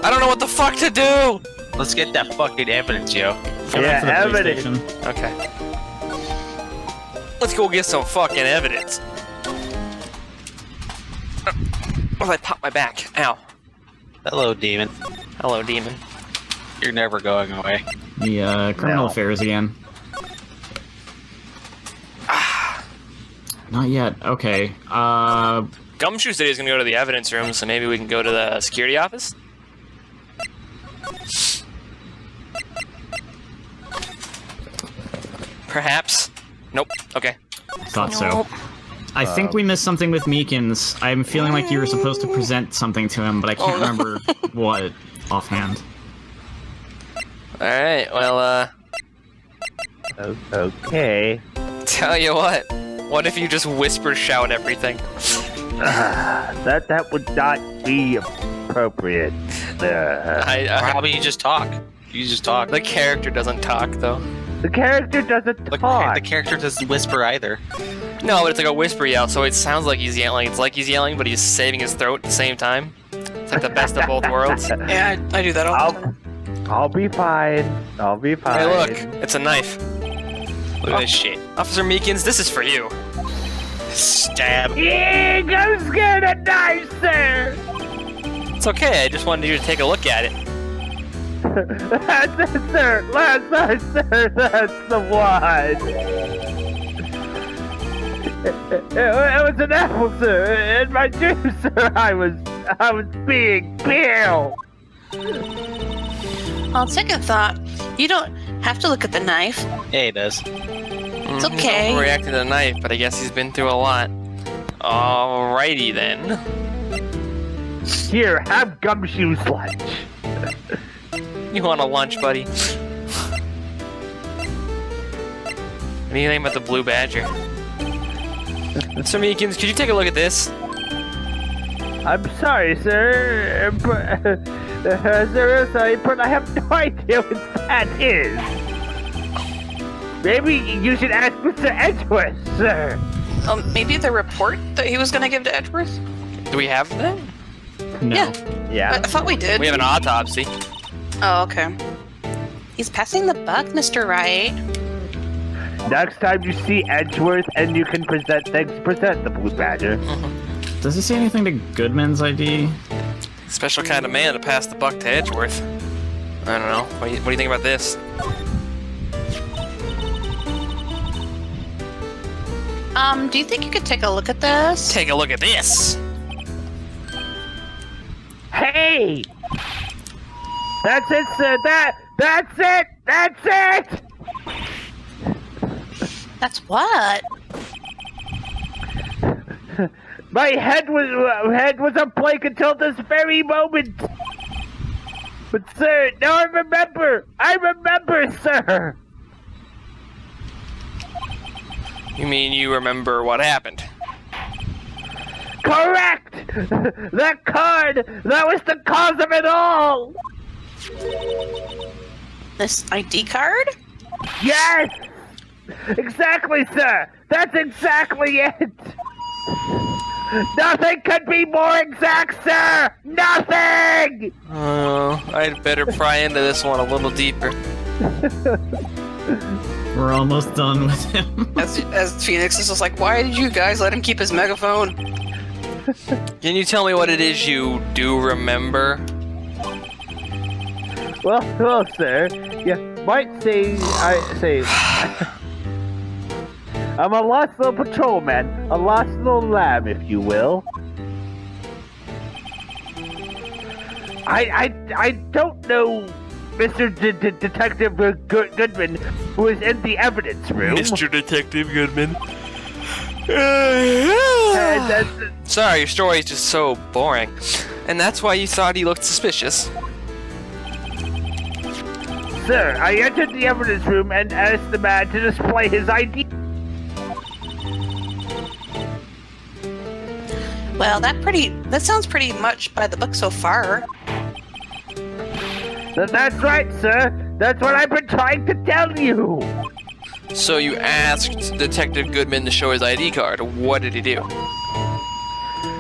I don't know what the fuck to do! Let's get that fucking evidence, yo. Yeah, evidence. Okay. Let's go get some fucking evidence. Oh, I popped my back. Ow. Hello, demon. Hello, demon. You're never going away. The criminal affairs again. Not yet. Okay. Gumshoe said he's gonna go to the evidence room, so maybe we can go to the security office? Perhaps. Nope. Okay. Thought so. I think we missed something with Meekins. I'm feeling like you were supposed to present something to him, but I can't remember what offhand. Alright, well, Okay. tell you what if you just whisper shout everything? That would not be appropriate. Probably you just talk. You just talk. The character doesn't talk, though. The character doesn't talk. The character doesn't whisper either. No, but it's like a whisper yell, so it sounds like he's yelling. It's like he's yelling, but he's saving his throat at the same time. It's like the best of both worlds. Yeah, I do that all the time. I'll be fine. I'll be fine. Hey, look, it's a knife. Look at this shit. Officer Meekins, this is for you. Stab. Yeah, go get a knife, sir. It's okay, I just wanted you to take a look at it. That's it, sir. Sir, that's the one. It was an apple, sir. In my juice, sir. I was being peeled. On second thought, you don't have to look at the knife. Yeah, he does. It's okay. Reacting to the knife, but I guess he's been through a lot. Alrighty then. Here, have Gumshoe's lunch. You want a lunch, buddy? Anything about the blue badger? Mr. Meekins, could you take a look at this? I'm sorry, sir. Sorry, but I have no idea what that is. Maybe you should ask Mr. Edgeworth, sir. Maybe the report that he was going to give to Edgeworth? Do we have that? No. Yeah. I thought we did. We have an autopsy. Oh, okay. He's passing the buck, Mr. Wright. Next time you see Edgeworth and you can present things, present the blue badger. Does it say anything to Goodman's ID? Special kind of man to pass the buck to Edgeworth. I don't know. What do you think about this? Do you think you could take a look at this? Take a look at this. Hey! That's it, sir. That's it. That's it. That's what? My head was a blank until this very moment. But sir, now I remember. I remember, sir. You mean you remember what happened? Correct. That card. That was the cause of it all. This ID card? Yes. Exactly, sir. That's exactly it. Nothing could be more exact, sir. Nothing. Oh, I'd better pry into this one a little deeper. We're almost done with him. As Phoenix is just like, why did you guys let him keep his megaphone? Can you tell me what it is you do remember? Well, sir. You might say I'm a lost little patrolman, a lost little lamb, if you will. I don't know Mr. Detective Goodman, who is in the evidence room. Mr. Detective Goodman. Sorry, your story is just so boring. And that's why you thought he looked suspicious. Sir, I entered the evidence room and asked the man to display his ID. Well, that sounds pretty much by the book so far. That's right, sir. That's what I've been trying to tell you. So you asked Detective Goodman to show his ID card. What did he do?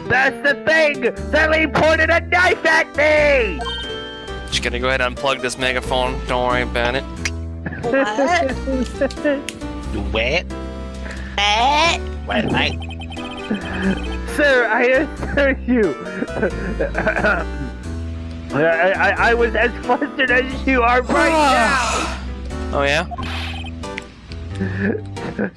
That's the thing! Sally pointed a knife at me! Just gonna go ahead and unplug this megaphone. Don't worry about it. What? Wet? What? Wet night? Sir, I assure you. I was as flustered as you are right now. Oh yeah?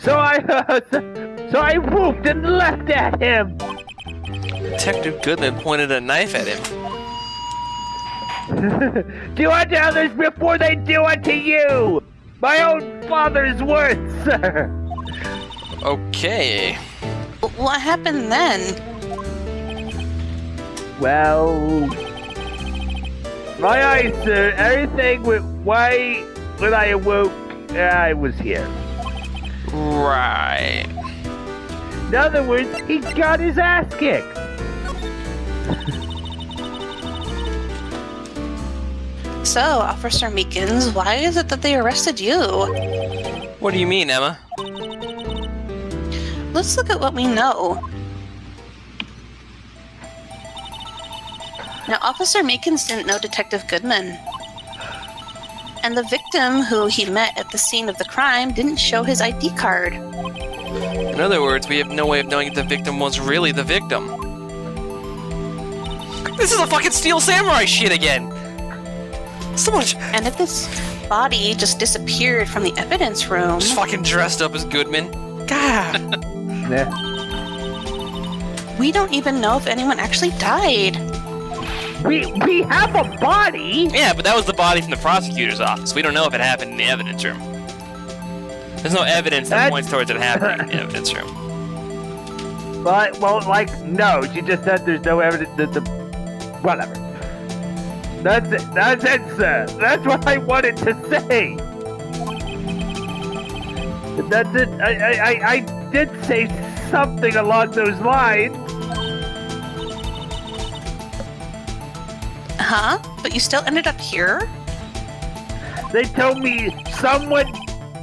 So I whooped and left at him. Detective Goodman pointed a knife at him. Do unto others before they do unto you. My own father's words, sir. Okay. What happened then? Well, my eyes, sir. Everything went white when I awoke. I was here. Right. In other words, he got his ass kicked. So, Officer Meekins, why is it that they arrested you? What do you mean, Emma? Let's look at what we know. Now, Officer Meekins didn't know Detective Goodman. And the victim who he met at the scene of the crime didn't show his ID card. In other words, we have no way of knowing if the victim was really the victim. This is a fucking Steel Samurai shit again! So much. And if this body just disappeared from the evidence room... Just fucking dressed up as Goodman. God. We don't even know if anyone actually died. We have a body. Yeah, but that was the body from the prosecutor's office. We don't know if it happened in the evidence room. There's no evidence that points towards it happening in the evidence room. But, well, like, no. She just said there's no evidence that the... Whatever. That's it. That's it, sir. That's what I wanted to say. That's it. I did say something along those lines. Huh? But you still ended up here? They told me someone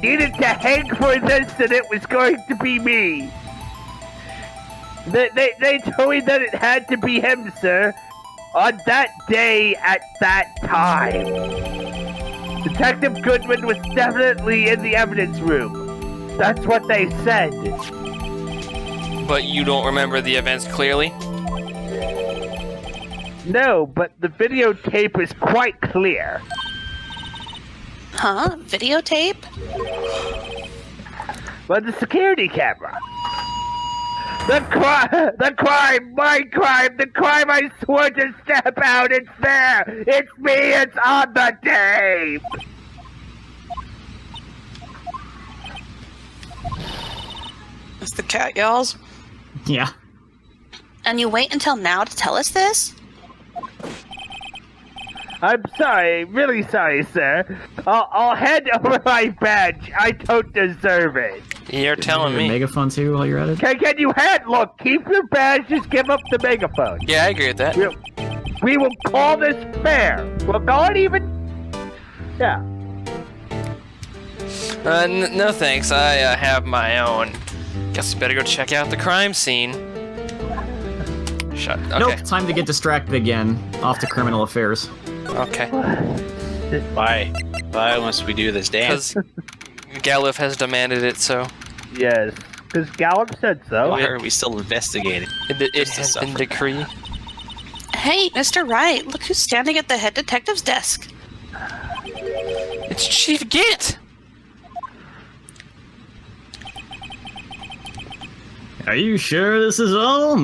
needed to hang for this and it was going to be me. They told me that it had to be him, sir. On that day at that time. Detective Goodman was definitely in the evidence room. That's what they said. But you don't remember the events clearly? No, but the videotape is quite clear. Huh? Videotape? But the security camera. The crime, my crime, the crime I swore to step out, it's there! It's me, it's on the tape! As the cat yells. Yeah. And you wait until now to tell us this? I'm sorry, really sorry, sir. I'll hand over my badge. I don't deserve it. You're telling me. Megaphone too while you're at it? Can you look, keep your badge, just give up the megaphone. Yeah, I agree with that. We will call this fair. We'll call it even. Yeah. No thanks, I have my own. Guess I better go check out the crime scene. Okay. Nope, time to get distracted again. Off to criminal affairs. Okay. Why must we do this dance? Because Galuf has demanded it, so Yes, because Gallup said so. Why are we still investigating? it has been decreed. Hey, Mr. Wright, look who's standing at the head detective's desk. It's Chief Git! Are you sure this is all?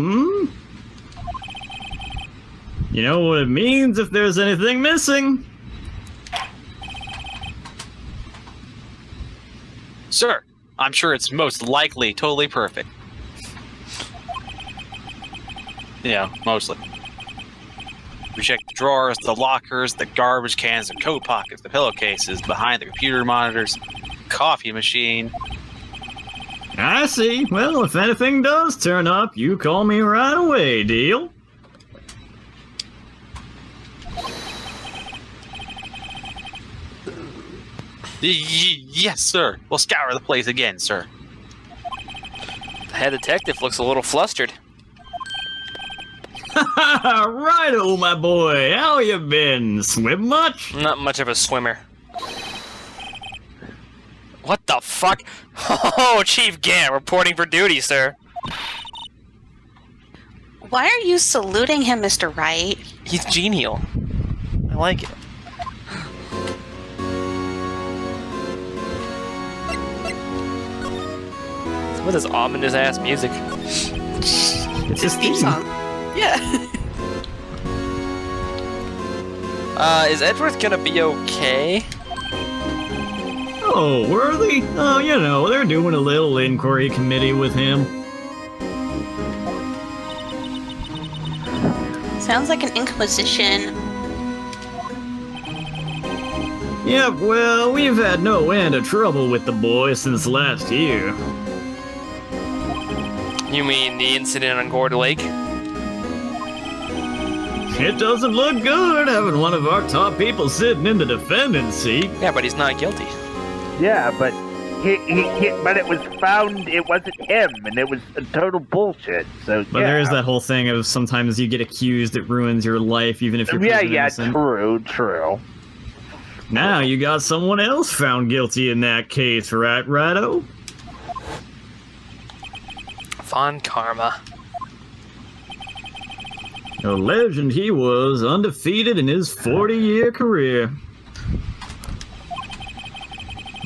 You know what it means if there's anything missing. Sir, I'm sure it's most likely totally perfect. Yeah, mostly. We checked the drawers, the lockers, the garbage cans, the coat pockets, the pillowcases, behind the computer monitors, coffee machine. I see. Well, if anything does turn up, you call me right away, deal? Yes, sir. We'll scour the place again, sir. The head detective looks a little flustered. Righto, my boy. How you been? Swim much? Not much of a swimmer. What the fuck? Oh, Chief Gant, reporting for duty, sir. Why are you saluting him, Mr. Wright? He's genial. I like it. What is ominous ass music? It's his Theme song. Yeah. Is Edgeworth gonna be okay? Oh, Worthy? Oh, you know, they're doing a little inquiry committee with him. Sounds like an inquisition. Yep, well, we've had no end of trouble with the boy since last year. You mean the incident on Gorda Lake? It doesn't look good having one of our top people sitting in the defendant's seat. Yeah, but he's not guilty. Yeah, but but it was found it wasn't him, and it was a total bullshit. So But there is that whole thing of sometimes you get accused, it ruins your life, even if you're proven innocent. True. Now you got someone else found guilty in that case, right, Righto? Von Karma. A legend he was, undefeated in his 40-year career.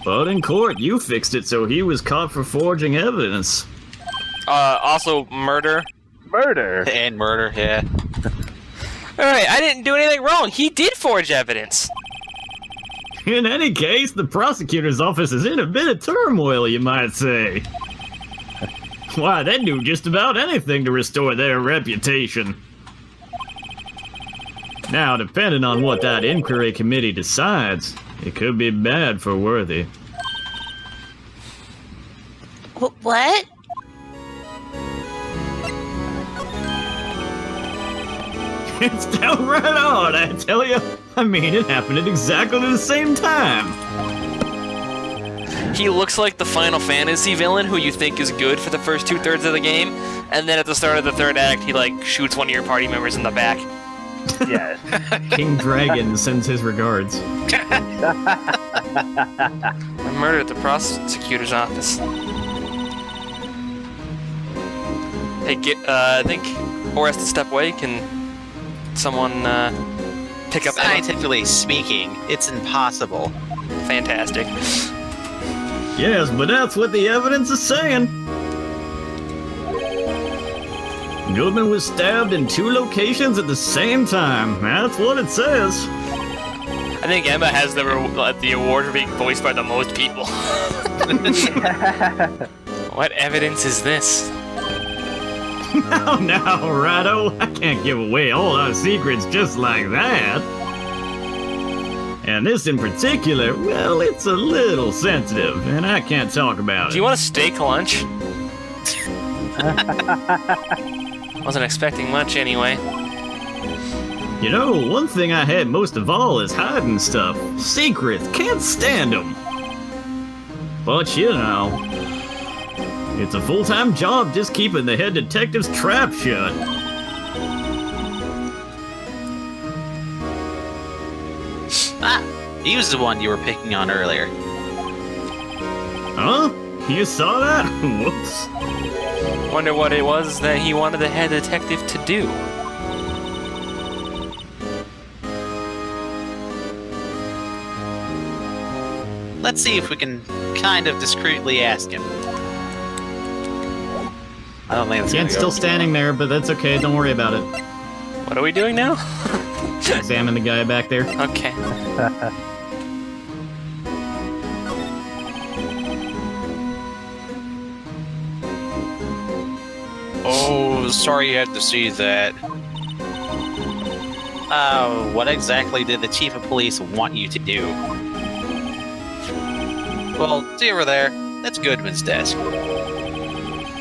But in court, you fixed it so he was caught for forging evidence. Also murder. Murder. And murder, yeah. Alright, I didn't do anything wrong. He did forge evidence. In any case, the prosecutor's office is in a bit of turmoil, you might say. Why, they'd do just about anything to restore their reputation. Now, depending on what that inquiry committee decides, it could be bad for Worthy. What? It's downright odd, I tell you. I mean, it happened at exactly the same time. He looks like the Final Fantasy villain who you think is good for the first 2/3 of the game, and then at the start of the third act, he like shoots one of your party members in the back. Yes. King Dragon sends his regards. Murder at the prosecutor's office. Hey, I think Or has to step away. Can someone pick up Emma? Scientifically speaking, it's impossible. Fantastic. Yes, but that's what the evidence is saying. Goodman was stabbed in 2 locations at the same time. That's what it says. I think Emma has the award for being voiced by the most people. What evidence is this? Now, Rado, I can't give away all our secrets just like that. And this in particular, well, it's a little sensitive, and I can't talk about it. Do you want a steak lunch? Wasn't expecting much anyway. You know, one thing I had most of all is hiding stuff. Secrets, can't stand them. But you know, it's a full-time job just keeping the head detective's trap shut. Ah, he was the one you were picking on earlier. Huh? You saw that? Whoops. Wonder what it was that he wanted the head detective to do. Let's see if we can kind of discreetly ask him. I don't think it's gonna Kent's go still standing there, but that's okay, don't worry about it. What are we doing now? Examine the guy back there. Okay. Oh, sorry you had to see that. What exactly did the chief of police want you to do? Well, see over there, that's Goodman's desk.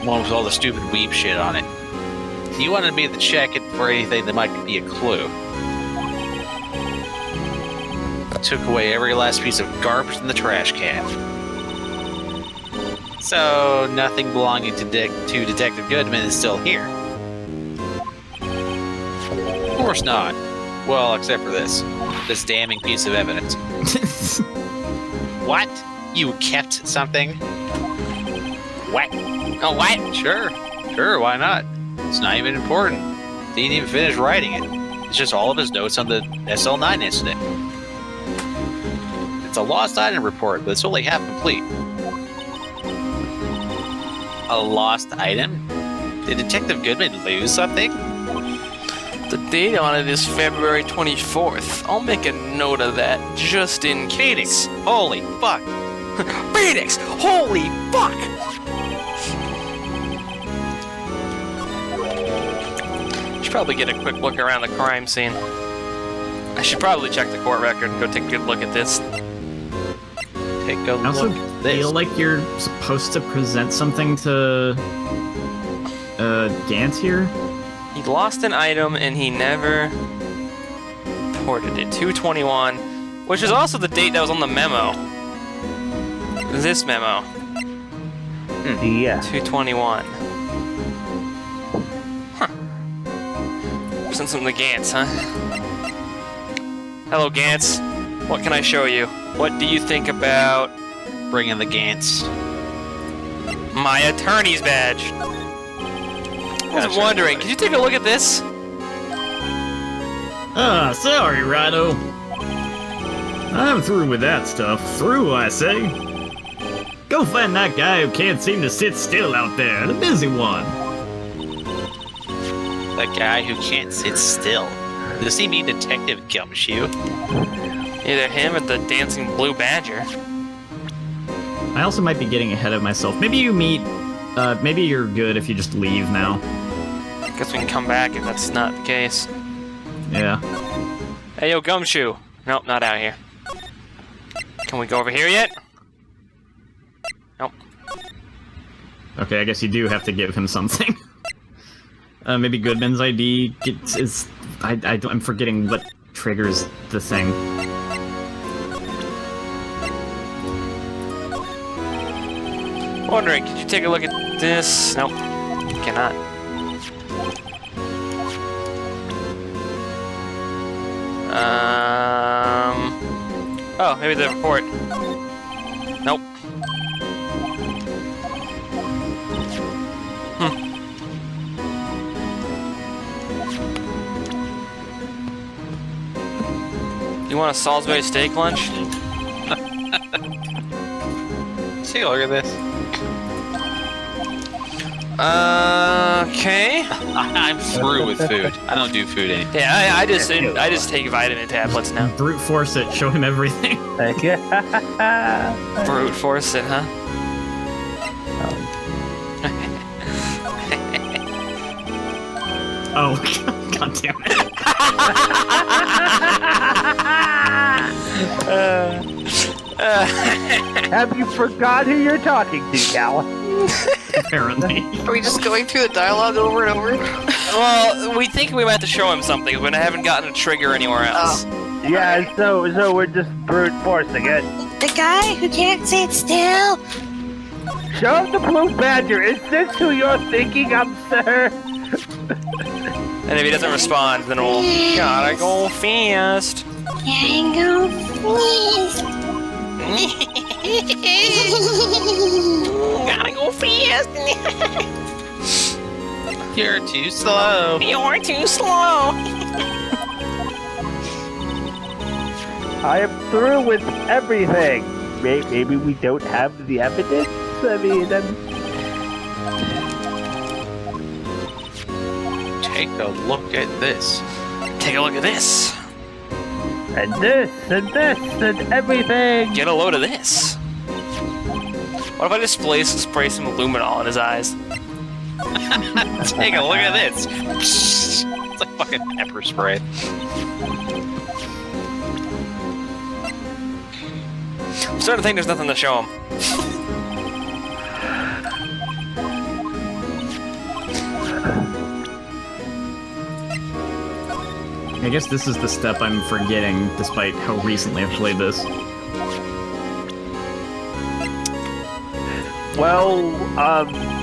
One with all the stupid weep shit on it. He wanted me to check it for anything that might be a clue. I took away every last piece of garbage in the trash can. So, nothing belonging to Detective Goodman is still here. course not. Well, except for this damning piece of evidence. What? You kept something? What? Oh, what? Sure, why not? It's not even important. He didn't even finish writing it. It's just all of his notes on the SL9 incident. It's a lost item report, but it's only half complete. A lost item? Did Detective Goodman lose something? The date on it is February 24th. I'll make a note of that just in case. Holy fuck! Phoenix! Holy fuck! Should probably get a quick look around the crime scene. I should probably check the court record and go take a good look at this. Take a I also look at this. feel like you're supposed to present something to Gant here. He lost an item and he never reported it. 2/21, which is also the date that was on the memo. This memo. Yeah. 2/21. Huh. Send something to Gantz, huh? Hello, Gantz. What can I show you? What do you think about Bring in the Gants. my attorney's badge? I was wondering, could you take a look at this? Ah, sorry, Rhino. I'm through with that stuff. Through, I say. Go find that guy who can't seem to sit still out there, the busy one. The guy who can't sit still. Does he mean Detective Gumshoe? Either him or the dancing blue badger. I also might be getting ahead of myself. Maybe you meet... maybe you're good if you just leave now. Guess we can come back if that's not the case. Yeah. Hey, yo, Gumshoe. Nope, not out here. Can we go over here yet? Nope. Okay, I guess you do have to give him something. Maybe Goodman's ID is... I'm forgetting what triggers the thing. Wondering, could you take a look at this? Nope. Cannot. Oh, maybe the report. Nope. You want a Salisbury steak lunch? Take a look at this. Okay. I'm through with food. I don't do food anymore. Yeah, I just take vitamin tablets now. Brute force it, show him everything. Brute force it, huh? Oh, god damn it. Have you forgot who you're talking to, Cal? Apparently. Are we just going through the dialogue over and over? Well, we think we might have to show him something, but I haven't gotten a trigger anywhere else. Yeah, so we're just brute forcing it. The guy who can't sit still. Show him the blue badger. Is this who you're thinking of, sir? And if he doesn't respond, then we'll gotta go fast. Gotta go fast. Gotta go fast. You're too slow. You're too slow. I am through with everything. Maybe we don't have the evidence. I mean, Take a look at this. Take a look at this. and this, and this, and everything. Get a load of this. What if I just spray some luminol in his eyes? Take a look at this. It's like fucking pepper spray. I'm starting to think there's nothing to show him. I guess this is the step I'm forgetting, despite how recently I've played this. Well,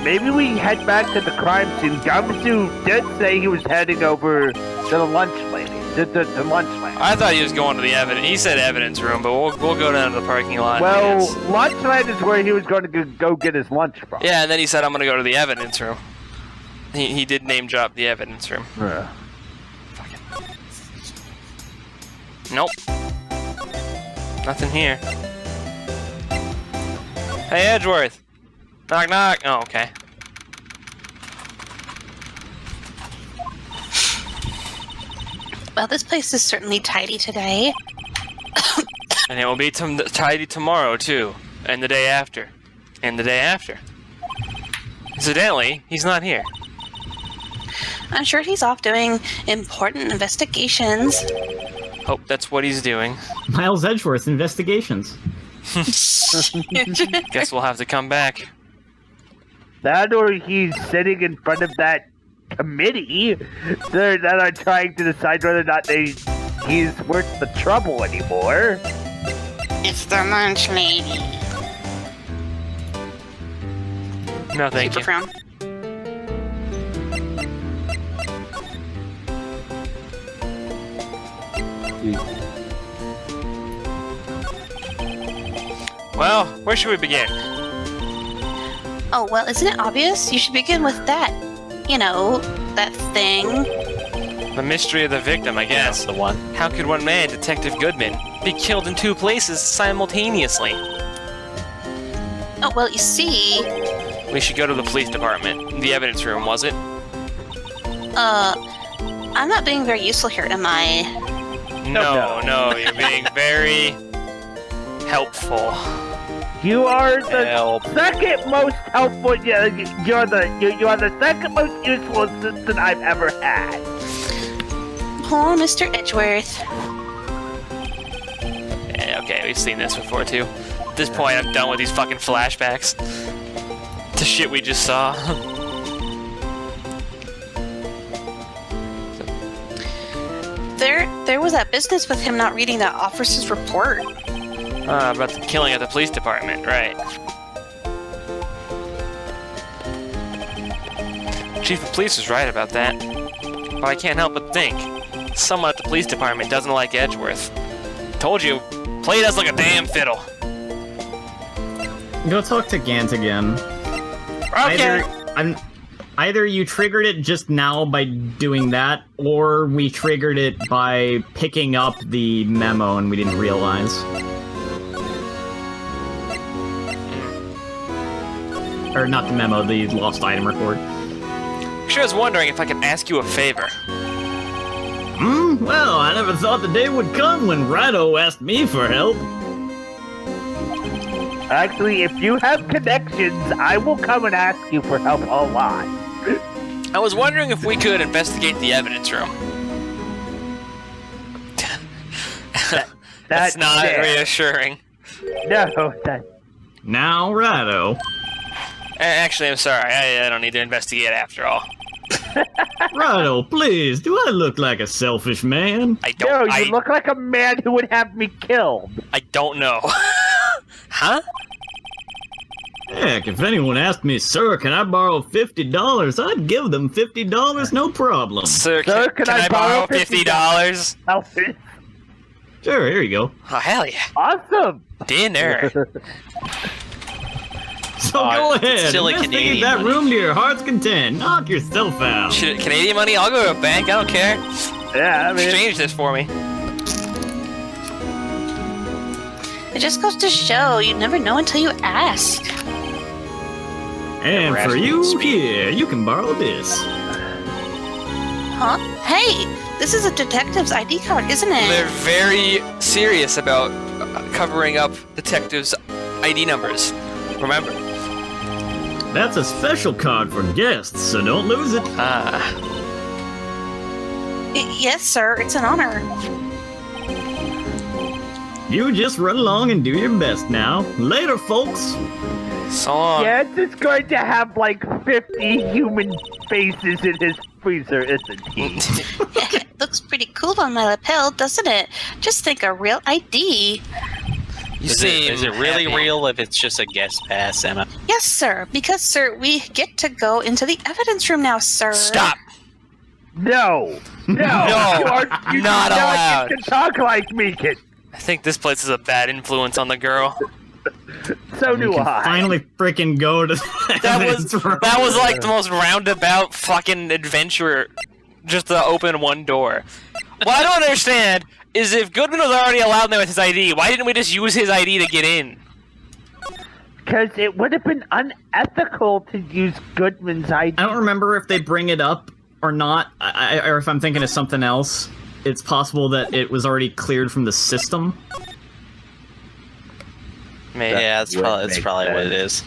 maybe we head back to the crime scene. Gumshoe did say he was heading over to the lunch lady. The lunch lady. I thought he was going to the evidence. He said evidence room, but we'll go down to the parking lot. Well, Yes. lunch lady is where he was going to go get his lunch from. Yeah, and then he said, I'm going to go to the evidence room. He did name drop the evidence room. Yeah. Nope. Nothing here. Hey, Edgeworth. Knock, knock. Oh, okay. Well, this place is certainly tidy today. And it will be tidy tomorrow, too. And the day after. And the day after. Incidentally, he's not here. I'm sure he's off doing important investigations. Hope that's what he's doing. Miles Edgeworth investigations. Guess we'll have to come back. That or he's sitting in front of that committee that are trying to decide whether or not he's worth the trouble anymore. It's the lunch lady. No, thank Super you. frown. Well, where should we begin? Oh, well, isn't it obvious? You should begin with that. You know, that thing. The mystery of the victim, I guess. The one. How could one man, Detective Goodman, be killed in two places simultaneously? Oh, well, you see... We should go to the police department. The evidence room, was it? I'm not being very useful here, am I? No, you're being very helpful. You are the Help. second most helpful. You are the second most useful assistant I've ever had. Oh, Mr. Edgeworth. Yeah, okay, we've seen this before too. At this point, I'm done with these fucking flashbacks. The shit we just saw. There was that business with him not reading that officer's report. About the killing at the police department, right. Chief of Police was right about that. But I can't help but think. Someone at the police department doesn't like Edgeworth. Told you, played us like a damn fiddle. Go talk to Gant again. Okay. Either you triggered it just now by doing that, or we triggered it by picking up the memo and we didn't realize. Or not the memo, the lost item report. Sure, I was wondering if I could ask you a favor. Well, I never thought the day would come when Rhino asked me for help. Actually, if you have connections, I will come and ask you for help a lot. I was wondering if we could investigate the evidence room. That's not fair. reassuring. No, that... Now, Rhino. Actually, I'm sorry. I don't need to investigate after all. Rhino, please, do I look like a selfish man? I don't. No, you look like a man who would have me killed. I don't know. Huh? Heck, if anyone asked me, sir, can I borrow $50? I'd give them $50, no problem. Sir, Sir, can I borrow $50? Sure, here you go. Oh, hell yeah. Awesome. Dinner. So go ahead, silly investigate Canadian that money. room to your heart's content. Knock yourself out. Shit, Canadian money? I'll go to a bank. I don't care. Yeah, I mean... Exchange this for me. It just goes to show you never know until you ask. And for you, here, you can borrow this. Huh? Hey, this is a detective's ID card, isn't it? They're very serious about covering up detectives' ID numbers. Remember. That's a special card for guests, so don't lose it. Yes, sir. It's an honor. You just run along and do your best now. Later, folks. So long. Yeah, it's just going to have like 50 human faces in his freezer, isn't he? It looks pretty cool on my lapel, doesn't it? Just think a real ID. Is it really real if it's just a guest pass, Emma? Yes, sir. Because, sir, we get to go into the evidence room now, sir. Stop. No. No, you not do allowed. Get to talk like me, kid. I think this place is a bad influence on the girl. So You do can I. finally freaking go to That was like the most roundabout fucking adventure, just to open one door. What I don't understand is if Goodman was already allowed there with his ID, why didn't we just use his ID to get in? Because it would have been unethical to use Goodman's ID. I don't remember if they bring it up or not, or if I'm thinking of something else. It's possible that it was already cleared from the system. Maybe. Yeah, that's probably what it is.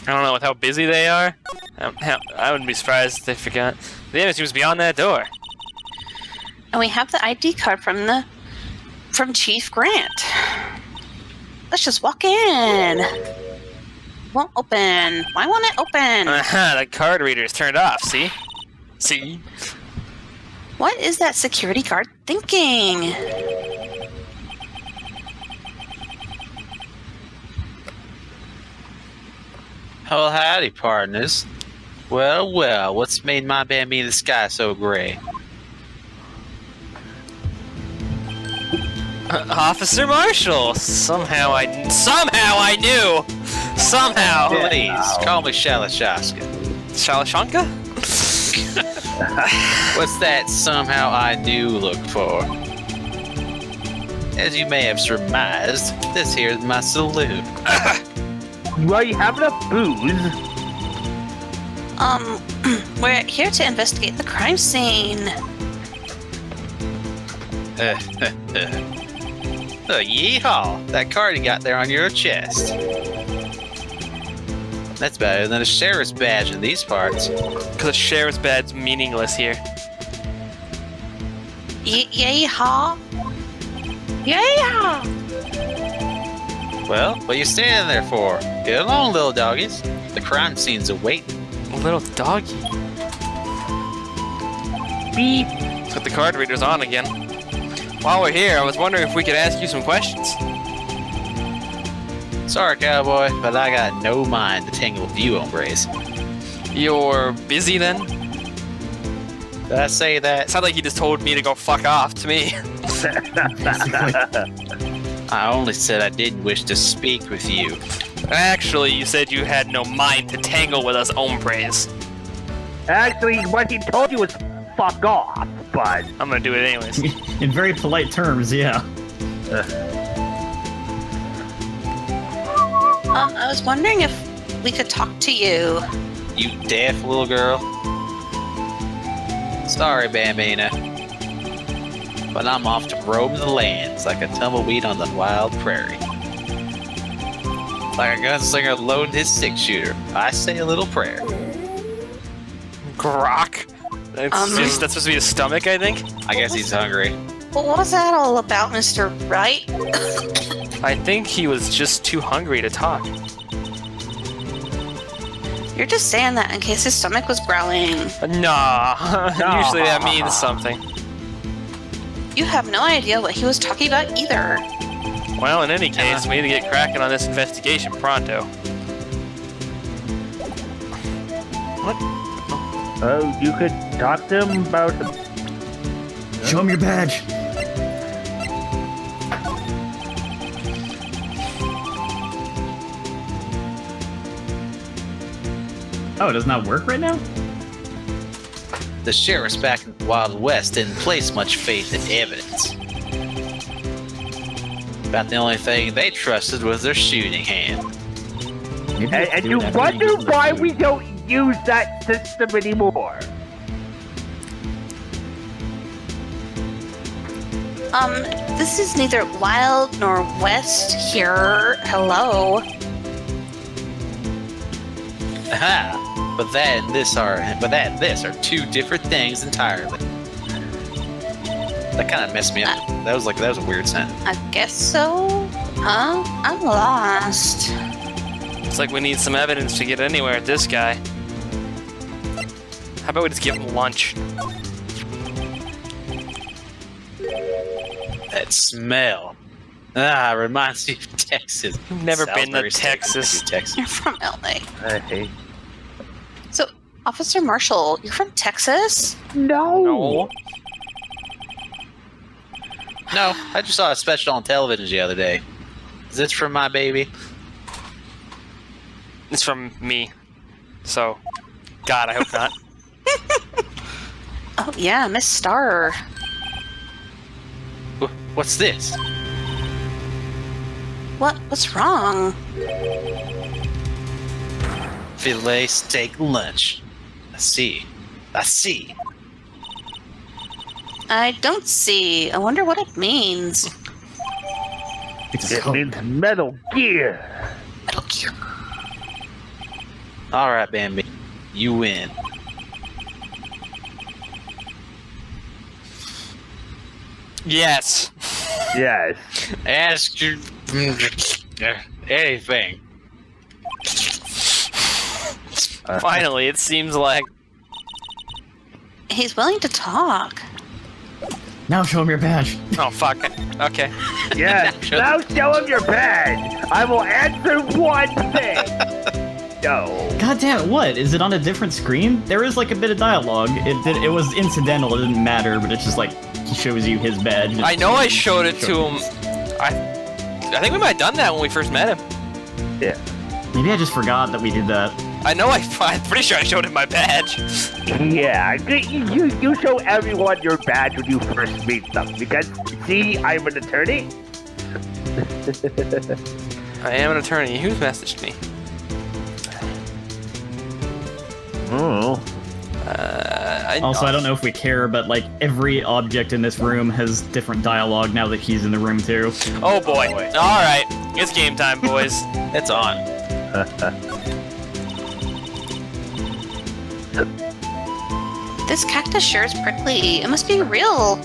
I don't know, with how busy they are, I wouldn't be surprised if they forgot. The embassy was beyond that door. And we have the ID card from Chief Grant. Let's just walk in. Won't open. Why won't it open? The card reader is turned off, see? See? What is that security guard thinking? Oh, howdy, partners. Well, what's made my Bambi in the sky so gray? Officer Marshall! Somehow I knew! Somehow! Please, call me Shalashaska. Shalashanka? What's that somehow I knew look for? As you may have surmised, this here is my saloon. Well, you have enough booze. We're here to investigate the crime scene. Yeehaw! That card you got there on your chest. That's better than a sheriff's badge in these parts. Because a sheriff's badge's meaningless here. Yeehaw! Yeehaw! Well, what are you standing there for? Get along, little doggies. The crime scene's awaiting. Little doggy. Beep. Let's put the card readers on again. While we're here, I was wondering if we could ask you some questions. Sorry, cowboy, but I got no mind to tangle with you hombres. You're busy then? Did I say that? Sounds like he just told me to go fuck off to me. I only said I didn't wish to speak with you. Actually, you said you had no mind to tangle with us hombres. Actually, what he told you was fuck off, but... I'm gonna do it anyways. In very polite terms, yeah. I was wondering if we could talk to you. You deaf little girl. Sorry, Bambina. But I'm off to roam the lands like a tumbleweed on the wild prairie. Like a gunslinger loading his six-shooter, I say a little prayer. Grok. That's supposed to be his stomach, I think. I guess he's hungry. What was that all about, Mr. Wright? I think he was just too hungry to talk. You're just saying that in case his stomach was growling. Nah. Usually that means something. You have no idea what he was talking about either. Well, in any case, we need to get cracking on this investigation pronto. What? Oh, you could talk to him about... Show him your badge. Oh, it does not work right now? The sheriffs back in the Wild West didn't place much faith in evidence. About the only thing they trusted was their shooting hand. And you wonder why we don't use that system anymore. This is neither wild nor west here. Hello. Aha! But that and this are two different things entirely. That kind of messed me up. That was a weird sentence. I guess so. Huh? I'm lost. It's like we need some evidence to get anywhere at this guy. How about we just give him lunch? That smell. Reminds me of Texas. You've never been to Salisbury Steak. Texas. Texas. You're from LA. Hey. So, Officer Marshall, you're from Texas? No. No, I just saw a special on television the other day. Is this from my baby? It's from me. So, God, I hope not. Oh yeah, Miss Star. What's this? What's wrong? Filet steak lunch. I see. I don't see. I wonder what it means. It means Metal Gear. Metal Gear. All right, Bambi, you win. Yes. Yes. Ask your anything. Finally, it seems like. He's willing to talk. Now show him your badge. Oh, fuck it. Okay. Yes. Now show him your badge. I will answer one thing. No. God damn it, what? Is it on a different screen? There is like a bit of dialogue. It was incidental, it didn't matter, but it's just like, he shows you his badge. I know I showed it to him. I think we might have done that when we first met him. Yeah. Maybe I just forgot that we did that. I know I'm pretty sure I showed him my badge. Yeah. You show everyone your badge when you first meet them because see, I'm an attorney. I am an attorney. Who's messaged me? Oh. I don't know if we care, but like every object in this room has different dialogue now that he's in the room too. Oh boy. All right. It's game time, boys. It's on. This cactus sure is prickly. It must be real.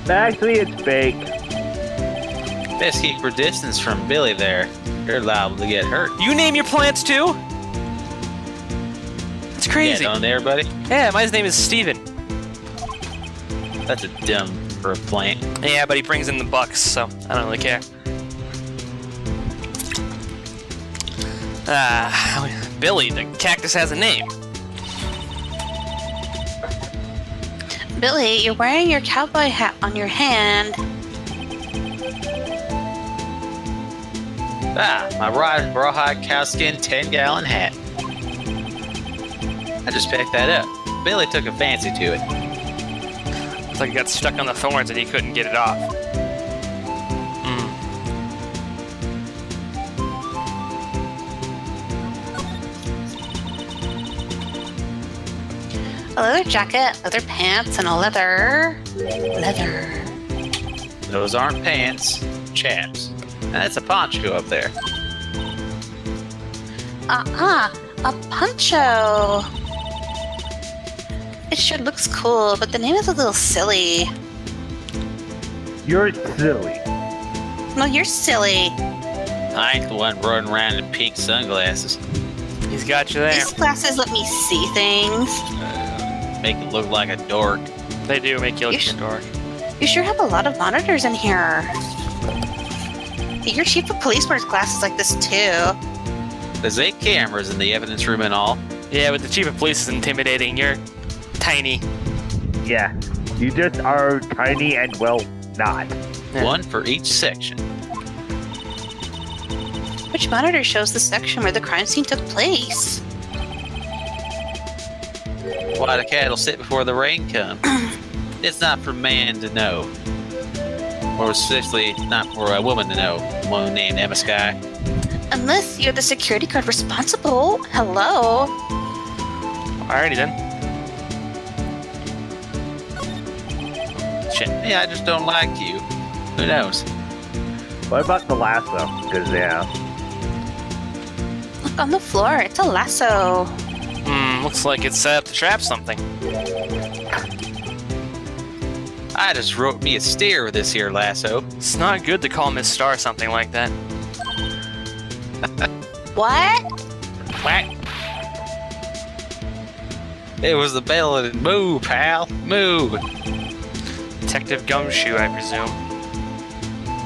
Actually, it's fake. Best keep your distance from Billy there. You're liable to get hurt. You name your plants too? It's crazy. Yeah, don't everybody? Yeah, my name is Steven. That's a dumb for a plant. Yeah, but he brings in the bucks, so I don't really care. Billy, the cactus has a name. Billy, you're wearing your cowboy hat on your hand. My rawhide cowskin 10-gallon hat. I just picked that up. Billy took a fancy to it. It's like he got stuck on the thorns and he couldn't get it off. A leather jacket, leather pants, and a leather. Those aren't pants, chaps. That's a poncho up there. A poncho. It sure looks cool, but the name is a little silly. You're silly. No, you're silly. I ain't the one running around in pink sunglasses. He's got you there. These glasses let me see things. Make it look like a dork. They do make you look like a dork. You sure have a lot of monitors in here. Your chief of police wears glasses like this too. There's 8 cameras in the evidence room and all. Yeah, but the chief of police is intimidating. You're tiny. Yeah. You just are tiny and, well, not. Yeah. One for each section. Which monitor shows the section where the crime scene took place? Why the cattle sit before the rain comes. It's not for man to know. Or especially not for a woman to know. One named Anstca. Unless you're the security guard responsible. Hello. Alrighty then. Shit. Yeah, I just don't like you. Who knows? What about the lasso? Because, yeah. Look on the floor. It's a lasso. Looks like it's set up to trap something. I just wrote me a steer with this here lasso. It's not good to call Miss Star something like that. What? Quack. It was the bell and move, pal. Move. Detective Gumshoe, I presume.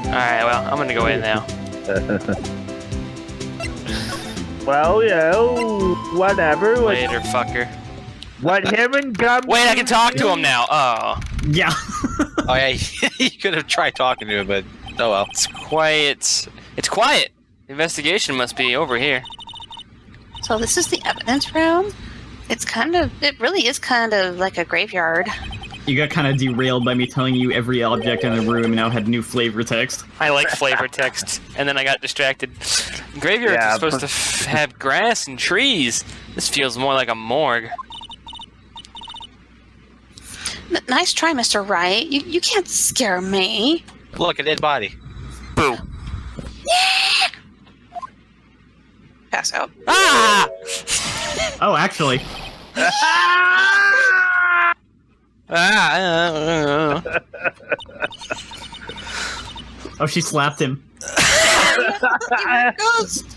Alright, well, I'm gonna go in now. Well, you know, whatever. Later, fucker. What him and Gum... Wait, I can talk to him now. Oh. Yeah. Oh yeah, you could have tried talking to him, but oh well. It's quiet. It's quiet. The investigation must be over here. So this is the evidence room. It really is kind of like a graveyard. You got kind of derailed by me telling you every object in the room now had new flavor text. I like flavor text, and then I got distracted. Graveyards Yeah, are supposed to have grass and trees. This feels more like a morgue. Nice try, Mr. Wright. You can't scare me. Look, a dead body. Boo. Pass out. Ah! Oh, actually. Oh, she slapped him. Ghost.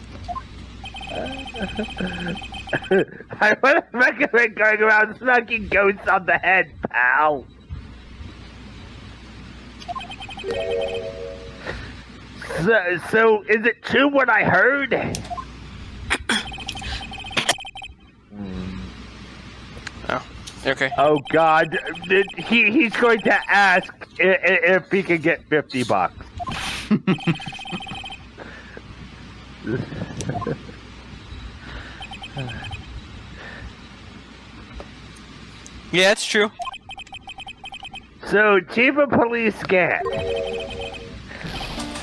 I would recommend going around smacking ghosts on the head, pal. So is it true what I heard? Okay. Oh God, he's going to ask if he can get $50. Yeah, it's true. So, Chief of Police Scan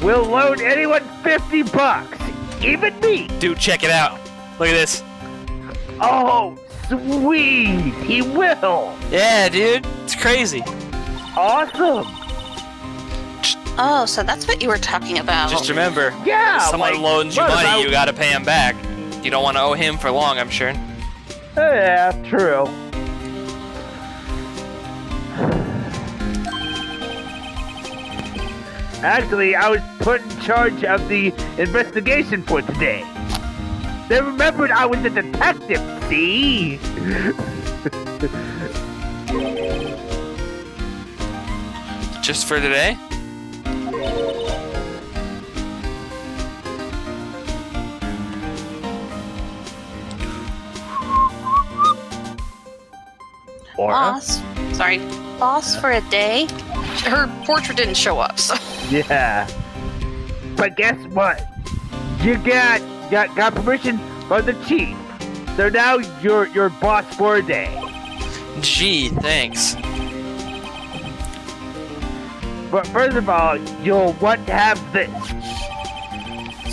will loan anyone $50, even me. Dude, check it out. Look at this. Oh, sweet, he will. Yeah, dude. It's crazy. Awesome. Oh, so that's what you were talking about. Just remember, Yeah. if someone like, loans you what money, about- you gotta pay him back. You don't want to owe him for long, I'm sure. Yeah, true. Actually, I was put in charge of the investigation for today. They remembered I was a detective, see? Just for today? Boss. Sorry. Boss for a day? Her portrait didn't show up, so. Yeah. But guess what? You got permission from the chief. So now you're boss for a day. Gee, thanks. But first of all, you'll want to have this.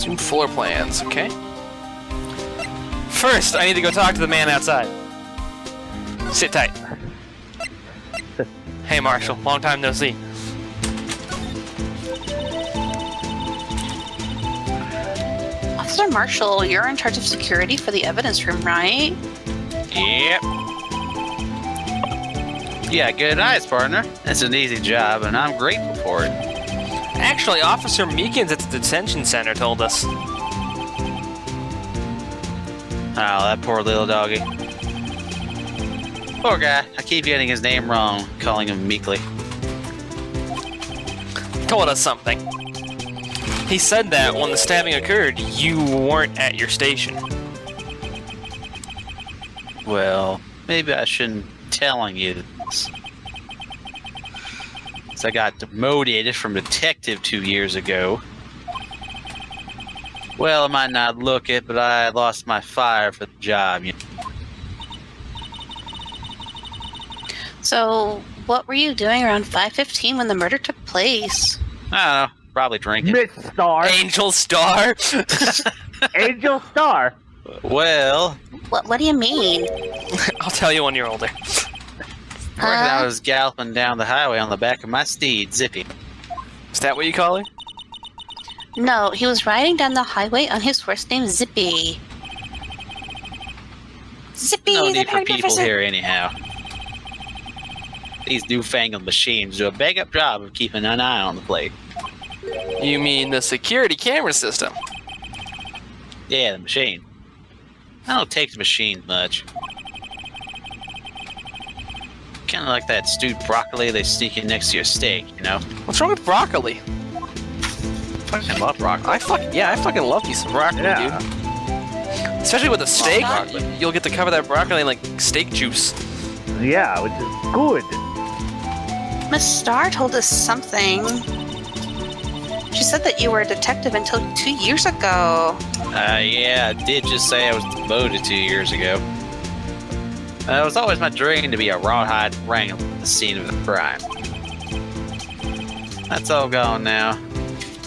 Some floor plans, okay? First, I need to go talk to the man outside. Sit tight. Hey, Marshall. Long time no see. Officer Marshall, you're in charge of security for the evidence room, right? Yep. Yeah, good eyes, partner. It's an easy job, and I'm grateful for it. Actually, Officer Meekins at the detention center told us. Oh, that poor little doggy. Poor guy. I keep getting his name wrong, calling him Meekly. Told us something. He said that when the stabbing occurred, you weren't at your station. Well, maybe I shouldn't be telling you this. So I got demoted from detective 2 years ago. Well, I might not look it, but I lost my fire for the job. You know? So, what were you doing around 5:15 when the murder took place? I don't know. Probably drinking. Miss Star. Angel Star? Angel Star. Well, What do you mean? I'll tell you when you're older. I reckon I was galloping down the highway on the back of my steed, Zippy. Is that what you call her? No, he was riding down the highway on his horse named Zippy. Zippy No the need for people magnificent. here anyhow. These newfangled machines do a bang-up job of keeping an eye on the place. You mean the security camera system? Yeah, the machine. I don't take the machine much. Kind of like that stewed broccoli they sneak in next to your steak, you know? What's wrong with broccoli? Fucking love broccoli. I fucking love me some broccoli, Yeah. dude. Especially with a steak, you'll get to cover that broccoli in like steak juice. Yeah, which is good. Miss Starr told us something. She said that you were a detective until 2 years ago. Yeah, I did just say I was demoted 2 years ago. It was always my dream to be a rawhide wrangler at the scene of the crime. That's all gone now.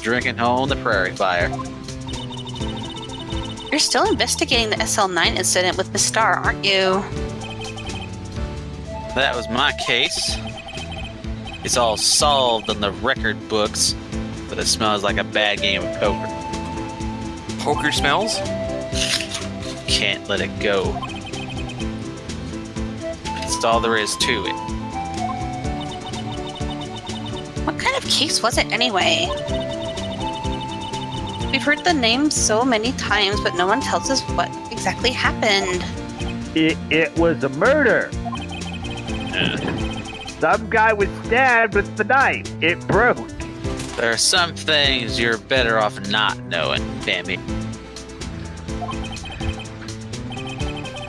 Drinking home the prairie fire. You're still investigating the SL9 incident with Miss Starr, aren't you? That was my case. It's all solved on the record books, but it smells like a bad game of poker. Poker smells? Can't let it go. That's all there is to it. What kind of case was it anyway? We've heard the name so many times, but no one tells us what exactly happened. It was a murder. Some guy was stabbed with the knife. It broke. There are some things you're better off not knowing, Bambi.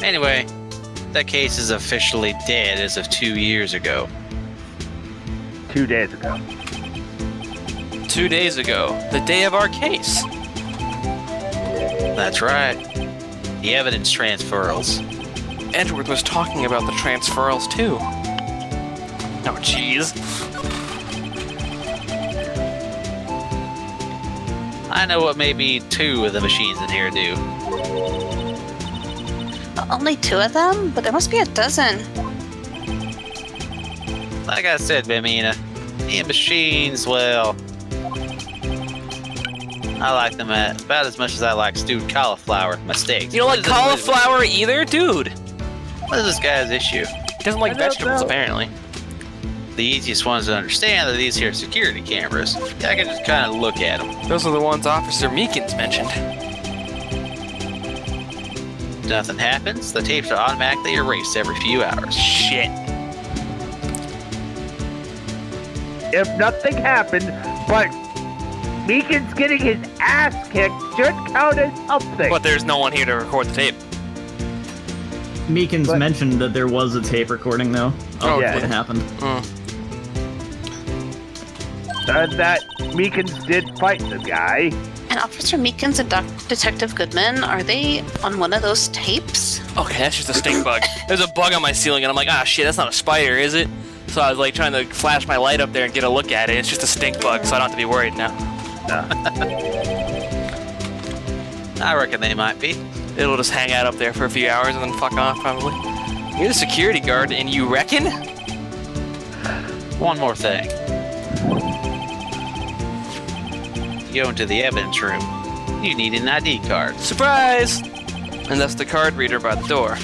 Anyway, that case is officially dead as of 2 years ago. 2 days ago. 2 days ago, the day of our case. That's right. The evidence transfers. Edward was talking about the transferals too. Oh, jeez. I know what maybe 2 of the machines in here do. Only 2 of them? But there must be a dozen. Like I said, Bamina, the machines, well, I like them about as much as I like stewed cauliflower with my steaks. You don't like cauliflower either? Dude! What is this guy's issue? He doesn't like I don't vegetables, know. apparently. The easiest ones to understand are these here security cameras. I can just kind of look at them. Those are the ones Officer Meekins mentioned. If nothing happens, the tapes are automatically erased every few hours. Shit. If nothing happened, but Meekin's getting his ass kicked should count as something. But there's no one here to record the tape. Meekins But- mentioned that there was a tape recording, though. Oh, yeah. What happened. And that Meekins did fight the guy. And Officer Meekins and Detective Goodman, are they on one of those tapes? Okay, that's just a stink bug. There's a bug on my ceiling, and I'm like, ah, shit, that's not a spider, is it? So I was like trying to flash my light up there and get a look at it. It's just a stink bug, so I don't have to be worried now. I reckon they might be. It'll just hang out up there for a few hours and then fuck off, probably. You're the security guard, and you reckon? One more thing. You go into the evidence room. You need an ID card. Surprise! And that's the card reader by the door.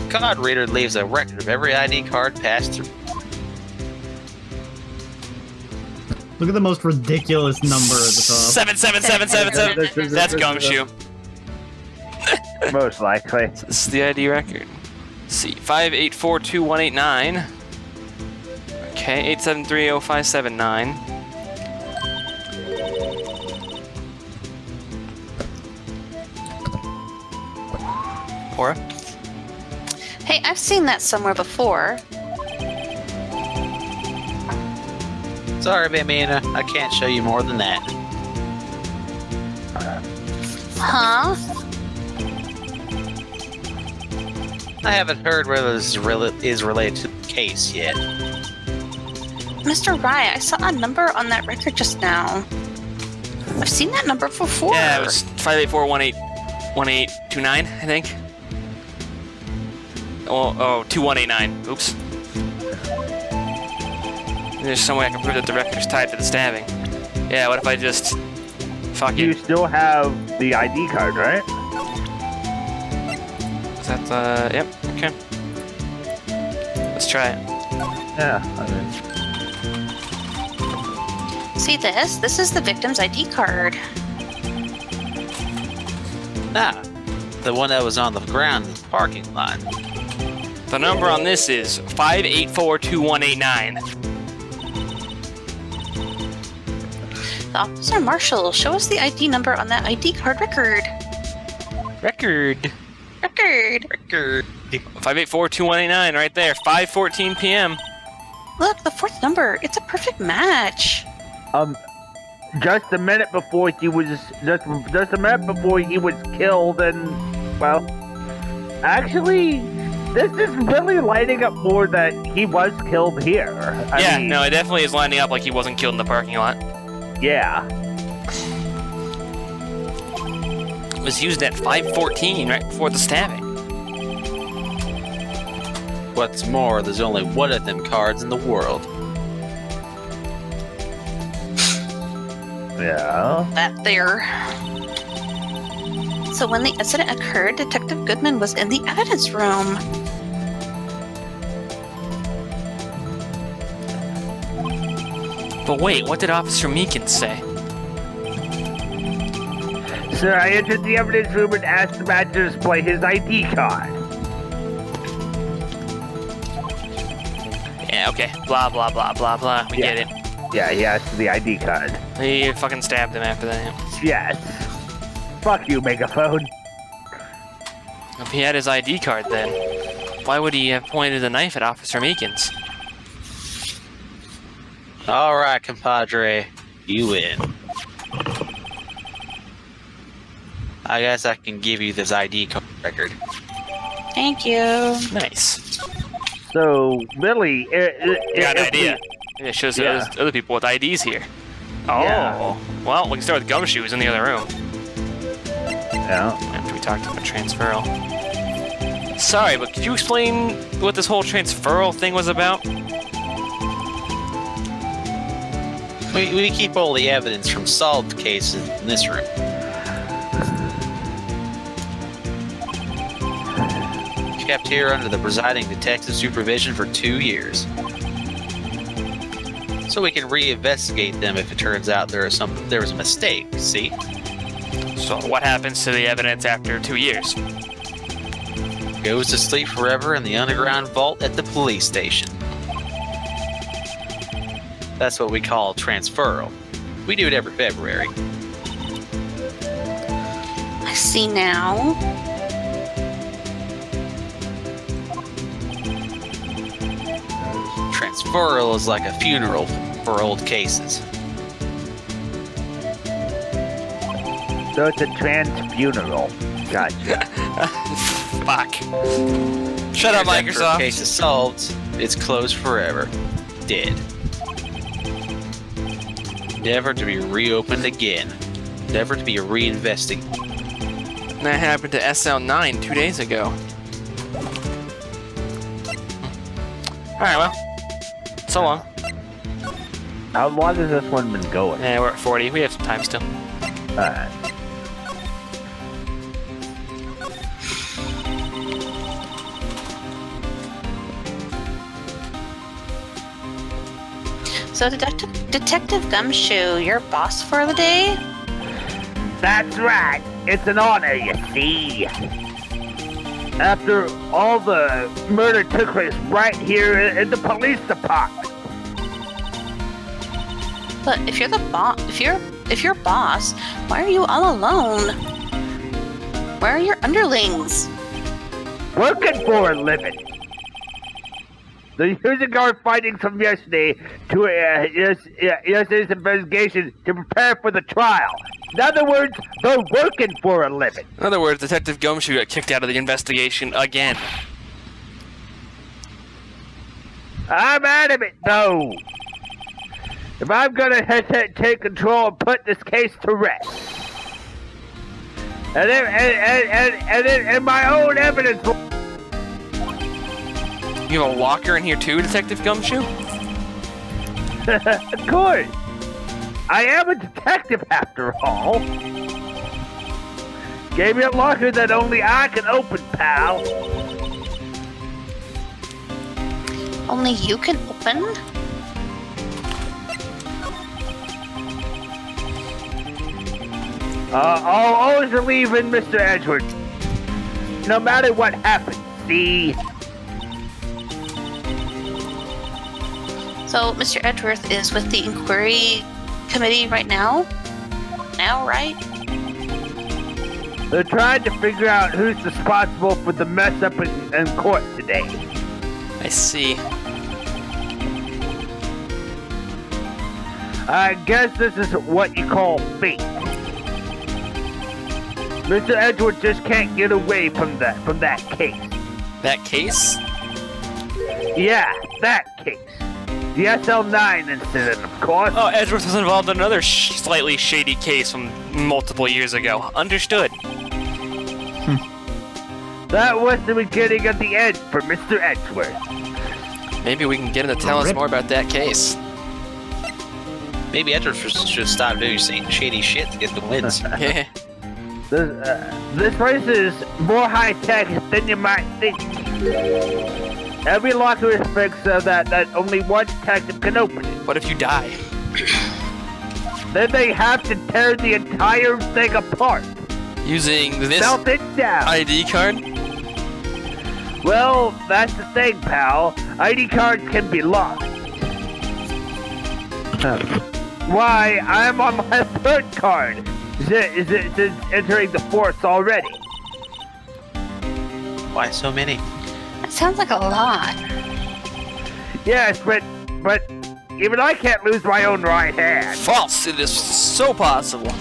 Card reader leaves a record of every ID card passed through. Look at the most ridiculous number at the top. 77777. That's Gumshoe. Most likely. This is the ID record. Let's see, 5842189. Okay, 8730579. Cora? Hey, I've seen that somewhere before. Sorry, Bamina, I can't show you more than that. Huh? I haven't heard whether this is related to the case yet. Mr. Wright, I saw a number on that record just now. I've seen that number before. Yeah, it was 5841829, I think. Oh, 2189. Oops. There's some way I can prove that the record's tied to the stabbing. Yeah, what if I just fuck You it? still have the ID card, right? Is that yep, okay. Let's try it. Yeah. See this? This is the victim's ID card. Ah, the one that was on the ground in the parking lot. The number on this is 5842189. Officer Marshall, show us the ID number on that ID card record. Record. Record. Record. 584-2189, right there. 5:14 p.m. Look, the fourth number. It's a perfect match. Just a minute before he was just a minute before he was killed, and well, actually, this is really lighting up more that he was killed here. I mean, no, it definitely is lining up like he wasn't killed in the parking lot. Yeah. It was used at 5:14, right before the stabbing. What's more, there's only one of them cards in the world. Yeah. That there. So when the incident occurred, Detective Goodman was in the evidence room. But wait, what did Officer Meekins say? Sir, I entered the evidence room and asked the man to display his ID card. Yeah, okay. Blah, blah, blah, blah, blah. We get it. Yeah, he asked for the ID card. He fucking stabbed him after that. Yes. Fuck you, Megaphone. If he had his ID card then, why would he have pointed a knife at Officer Meekins? Alright, compadre. You win. I guess I can give you this ID card record. Thank you. Nice. So, really, Got an idea. It shows that there's other people with IDs here. Oh. Yeah. Well, we can start with Gumshoes in the other room. Yeah. After we talked about transferal. Sorry, but could you explain what this whole transferal thing was about? We keep all the evidence from solved cases in this room. Kept here under the presiding detective's supervision for 2 years. So we can reinvestigate them if it turns out there was a mistake, see? So what happens to the evidence after 2 years? Goes to sleep forever in the underground vault at the police station. That's what we call transferal. We do it every February. I see now. Transferal is like a funeral for old cases. So it's a trans funeral. Gotcha. Fuck. Shut up, After a Microsoft. case is solved, it's closed forever. Dead. Never to be reopened again. Never to be reinvestigated. That happened to SL9 2 days ago. Alright, well. So long. How long has this one been going? Yeah, we're at 40. We have some time still. Alright. So Detective Gumshoe, your boss for the day? That's right. It's an honor, you see. After all the murder took place right here in the police department. But if you're the boss, if you're boss, why are you all alone? Where are your underlings? Working for a living. The user guard findings from yesterday to yesterday's investigation to prepare for the trial. In other words, they're working for a living. In other words, Detective Gumshoe got kicked out of the investigation again. I'm adamant, though. If I'm gonna take control and put this case to rest, and then in my own evidence. You have a locker in here too, Detective Gumshoe? Of course. I am a detective after all. Gave me a locker that only I can open, pal. Only you can open? I'll always believe in Mr. Edward. No matter what happens, see? So Mr. Edgeworth is with the inquiry committee right now? Now, right? They're trying to figure out who's responsible for the mess up in court today. I see. I guess this is what you call fate. Mr. Edgeworth just can't get away from that case. That case? Yeah, that case. The SL9 incident, of course. Oh, Edgeworth was involved in another slightly shady case from multiple years ago. Understood. That was the beginning of the end for Mr. Edgeworth. Maybe we can get him to tell us more about that case. Maybe Edward should stop doing shady shit to get the wins. Yeah. This place is more high-tech than you might think. Every locker is fixed so that only one detective can open it. What if you die? Then they have to tear the entire thing apart. Using this Melt it down. ID card? Well, that's the thing, pal. ID cards can be lost. Why, I'm on my third card. Is it entering the force already? Why so many? That sounds like a lot. Yes, but even I can't lose my own right hand. False! It is so possible.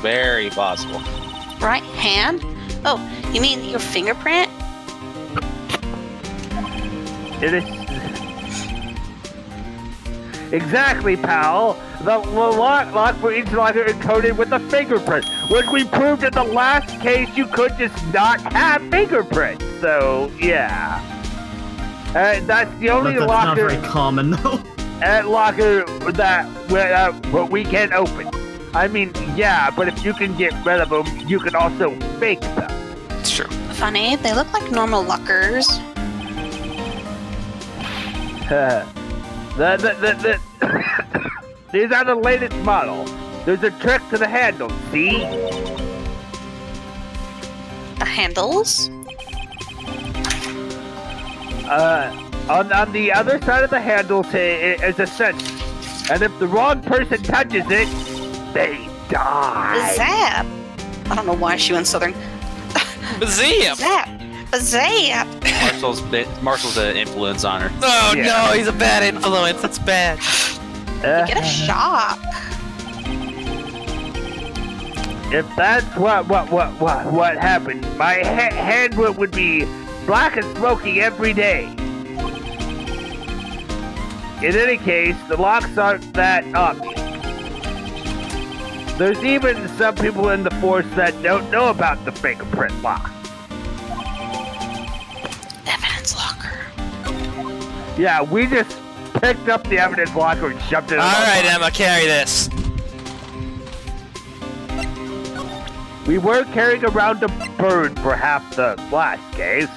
Very possible. Right hand? Oh, you mean your fingerprint? It is exactly, pal. The lock for each locker is coded with a fingerprint, which we proved in the last case you could just not have fingerprints. So yeah, that's the only But that's locker. not very common, though. Locker that we can open. I mean, yeah, but if you can get rid of them, you can also fake them. It's true. Funny, they look like normal lockers. These are the latest model. There's a trick to the handle, see? The handles? On the other side of the handle is a sensor. And if the wrong person touches it, they die. Zap! I don't know why she went southern. Bazam! Zap! Zap! Marshall's an influence on her. Oh Yeah. no, he's a bad influence. That's bad. Get a shock. If that's what happened, my hand would be black and smoky every day. In any case, the locks aren't that obvious. There's even some people in the force that don't know about the fingerprint lock. Evidence locker. Yeah, we just picked up the evidence locker and shoved it in our Alright, pocket. Emma, carry this. We were carrying around a bird for half the last case.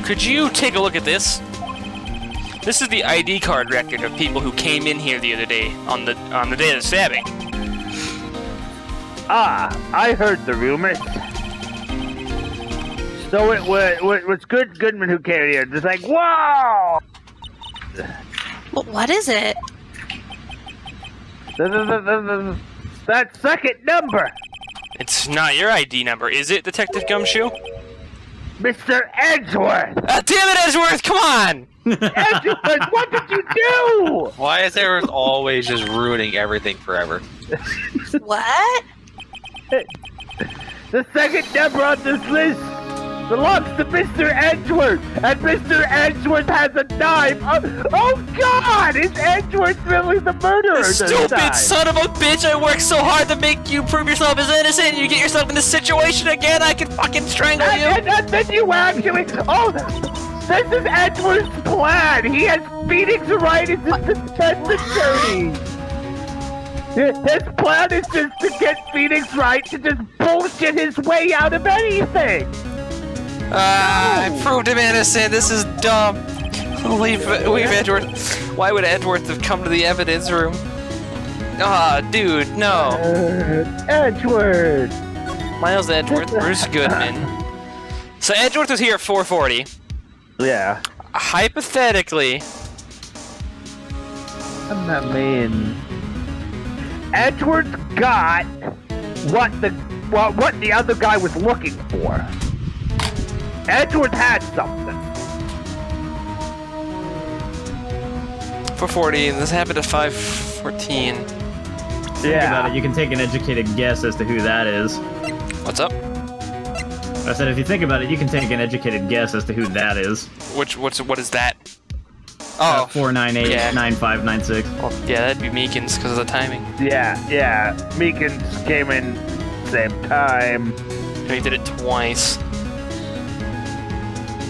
Could you take a look at this? This is the ID card record of people who came in here the other day on the day of the stabbing. Ah, I heard the rumors. So it was Goodman who came here. Just like, whoa! Well, what is it? That second number, It's not your ID number, is it, Detective Gumshoe? Mr. Edgeworth. Damn it, Edgeworth! Come on! Edgeworth, what did you do? Why is everyone always just ruining everything forever? What? The second number on this list belongs to Mr. Edgeworth, and Mr. Edgeworth has a knife. Oh God! Is Edgeworth really the murderer this Stupid time? son of a bitch! I worked so hard to make you prove yourself as innocent. You get yourself in this situation again, I can fucking strangle you. And then you actually... Oh, this is Edgeworth's plan. He has Phoenix Wright as his defense attorney. His plan is just to get Phoenix Wright to just bullshit his way out of anything. I proved him innocent. This is dumb. Leave Edgeworth. Why would Edgeworth have come to the evidence room? Ah, dude, no. Edgeworth. Miles Edgeworth, Bruce Goodman. So Edgeworth was here at 4:40. Yeah. Hypothetically, I mean, Edward's got what the other guy was looking for. Edward had something. 440, and this happened at 514. Think about it, you can take an educated guess as to who that is. What's up? I said, if you think about it, you can take an educated guess as to who that is. What is that? Oh, 498 yeah. 9596. well, yeah, that'd be Meekins because of the timing. Yeah. Meekins came in same time. And he did it twice.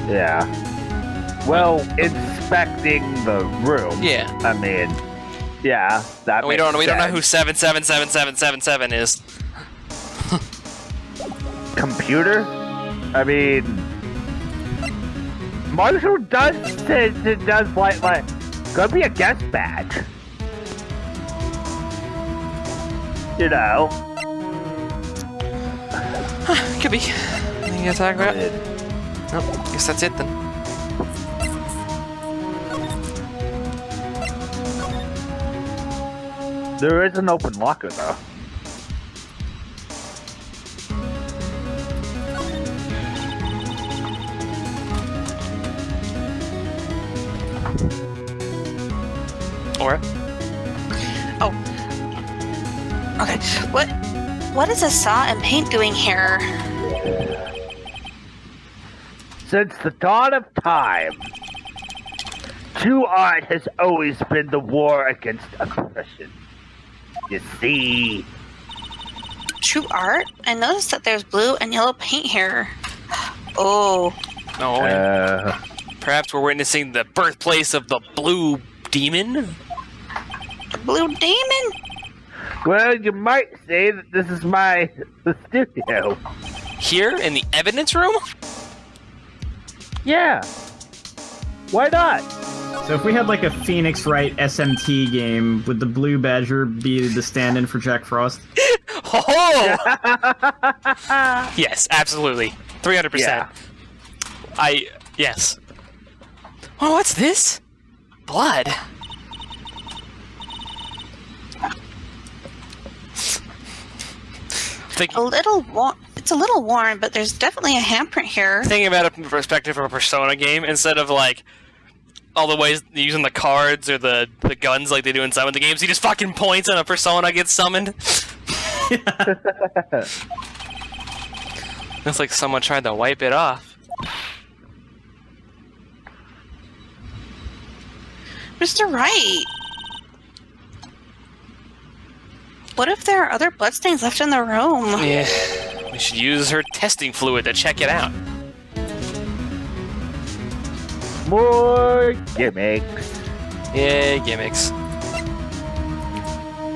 Yeah. Well, inspecting the room. Yeah. I mean, yeah. That We don't know makes who sense. 777777 is. Computer? I mean, Marshall does like could be a guest badge. You know. Could be. Anything you gotta talk about? Nope. Guess that's it then. There is an open locker though. Or Okay. What is a saw and paint doing here? Since the dawn of time, true art has always been the war against oppression. You see, True art? I noticed that there's blue and yellow paint here. Oh. no. Perhaps we're witnessing the birthplace of the blue demon. The blue demon? well, you might say that this is the studio. Here in the evidence room. Yeah. Why not? So if we had like a Phoenix Wright SMT game, would the Blue Badger be the stand-in for Jack Frost? Oh! Yes, absolutely. 300%. Yeah. Yes. Oh, what's this? Blood. A little warm. It's a little warm, but there's definitely a handprint here. Thinking about it from the perspective of a Persona game, instead of like all the ways using the cards or the guns like they do in some of the games, he just fucking points and a Persona gets summoned. It's like someone tried to wipe it off. Mr. Wright. What if there are other bloodstains left in the room? Yeah, we should use her testing fluid to check it out. More gimmicks. Yeah, gimmicks.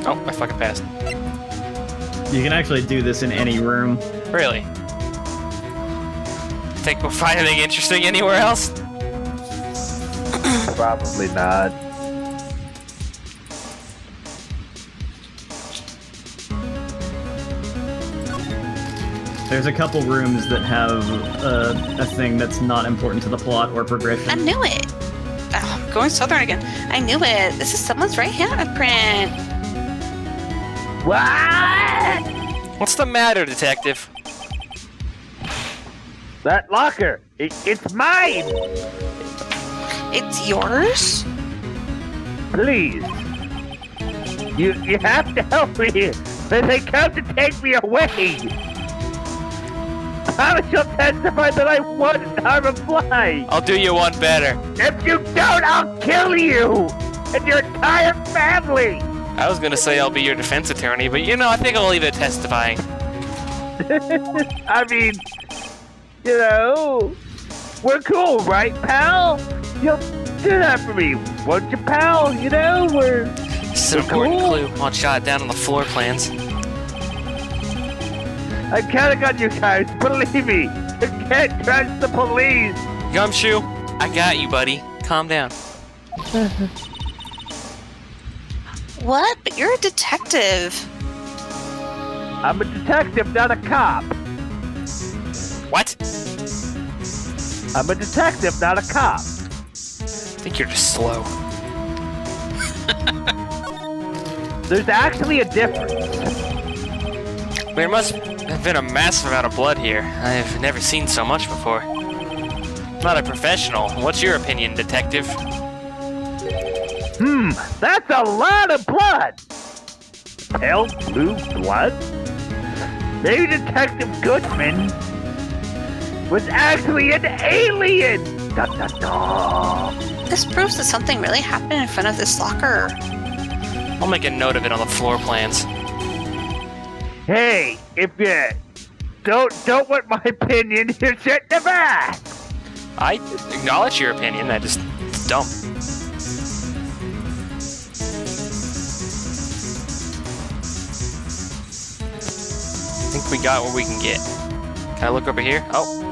Oh, I fucking passed. You can actually do this in any room. Really? Think we'll find anything interesting anywhere else? Probably not. Oh, There's a couple rooms that have a thing that's not important to the plot or progression. I knew it. Oh, I'm going southern again. I knew it. This is someone's right handprint. What? What's the matter, detective? That locker. It's mine. It's yours? Please. You have to help me. They come to take me away. How shall testify that I wouldn't harm a fly? I'll do you one better. If you don't, I'll kill you and your entire family. I was gonna say I'll be your defense attorney, but you know, I think I'll leave it testifying. I mean, you know, we're cool, right, pal? You'll do that for me, won't you, pal? You know, we're This is an important cool. clue. I'll jot it down on the floor plans. I'm counting on you guys. Believe me, you can't trust the police. Gumshoe, I got you, buddy. Calm down. What? But you're a detective. I'm a detective, not a cop. What? I'm a detective, not a cop. I think you're just slow. There's actually a difference. There must have been a massive amount of blood here. I've never seen so much before. Not a professional. What's your opinion, detective? That's a lot of blood. Pale blue blood? Maybe Detective Goodman was actually an alien! Da, da, da. This proves that something really happened in front of this locker. I'll make a note of it on the floor plans. Hey, if you don't want my opinion, you shouldn't have asked. I acknowledge your opinion, it's dumb. I think we got what we can get. Can I look over here? Oh.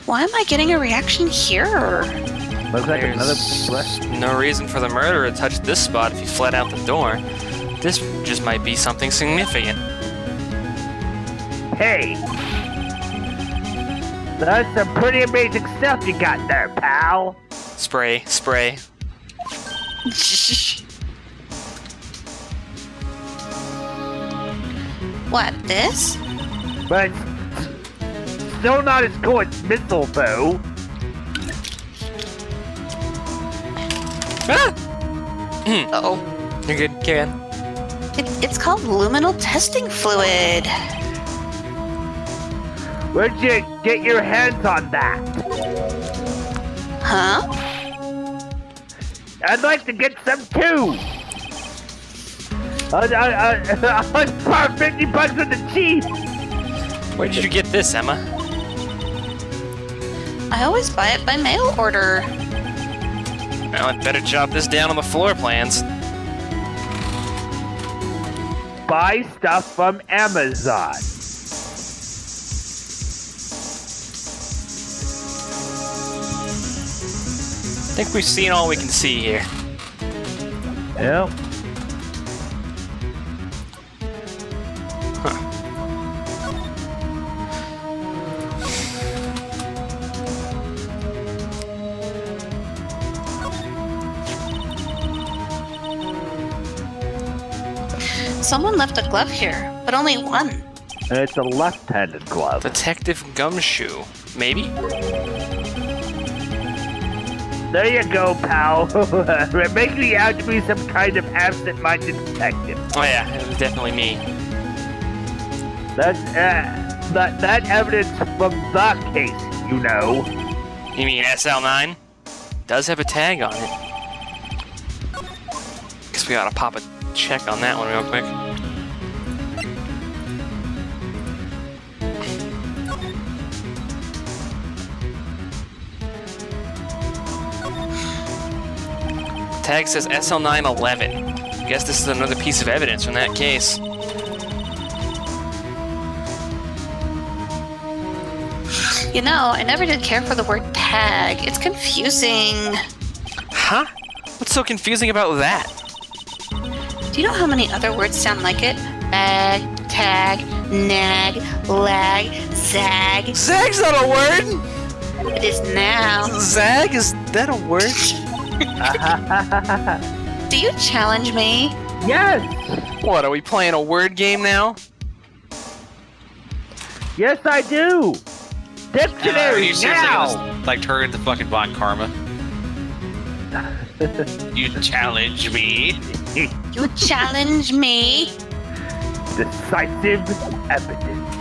Why am I getting a reaction here? Looks like another There's blood. no reason for the murderer to touch this spot if he fled out the door. This just might be something significant. Hey! That's some pretty amazing stuff you got there, pal. Spray, spray. What, this? But still not as cool as missile, though. Ah! Uh-oh. You're good, Karen. It's called luminal testing fluid. Where'd you get your hands on that? Huh? I'd like to get some too. I'll spar $50 with the chief. Where did you get this, Emma? I always buy it by mail order. Well, I'd better jot this down on the floor plans. Buy stuff from Amazon. I think we've seen all we can see here. Yep. Someone left a glove here, but only one. And it's a left-handed glove. Detective Gumshoe. Maybe? There you go, pal. Make me out to be some kind of absent-minded detective. Oh yeah, it was definitely me. That's that evidence from the case, you know. You mean SL9? Does have a tag on it. Guess we ought to pop a check on that one real quick. Tag says SL911. Guess this is another piece of evidence from that case. You know, I never did care for the word tag. It's confusing. Huh? What's so confusing about that? Do you know how many other words sound like it? Bag, tag, nag, lag, zag. Zag's not a word! It is now. Zag? Is that a word? Do you challenge me? Yes! What, are we playing a word game now? Yes, I do! Dictionary, you seriously now! gonna, like, turn into fucking Von Karma? You challenge me? You challenge me? Decisive evidence.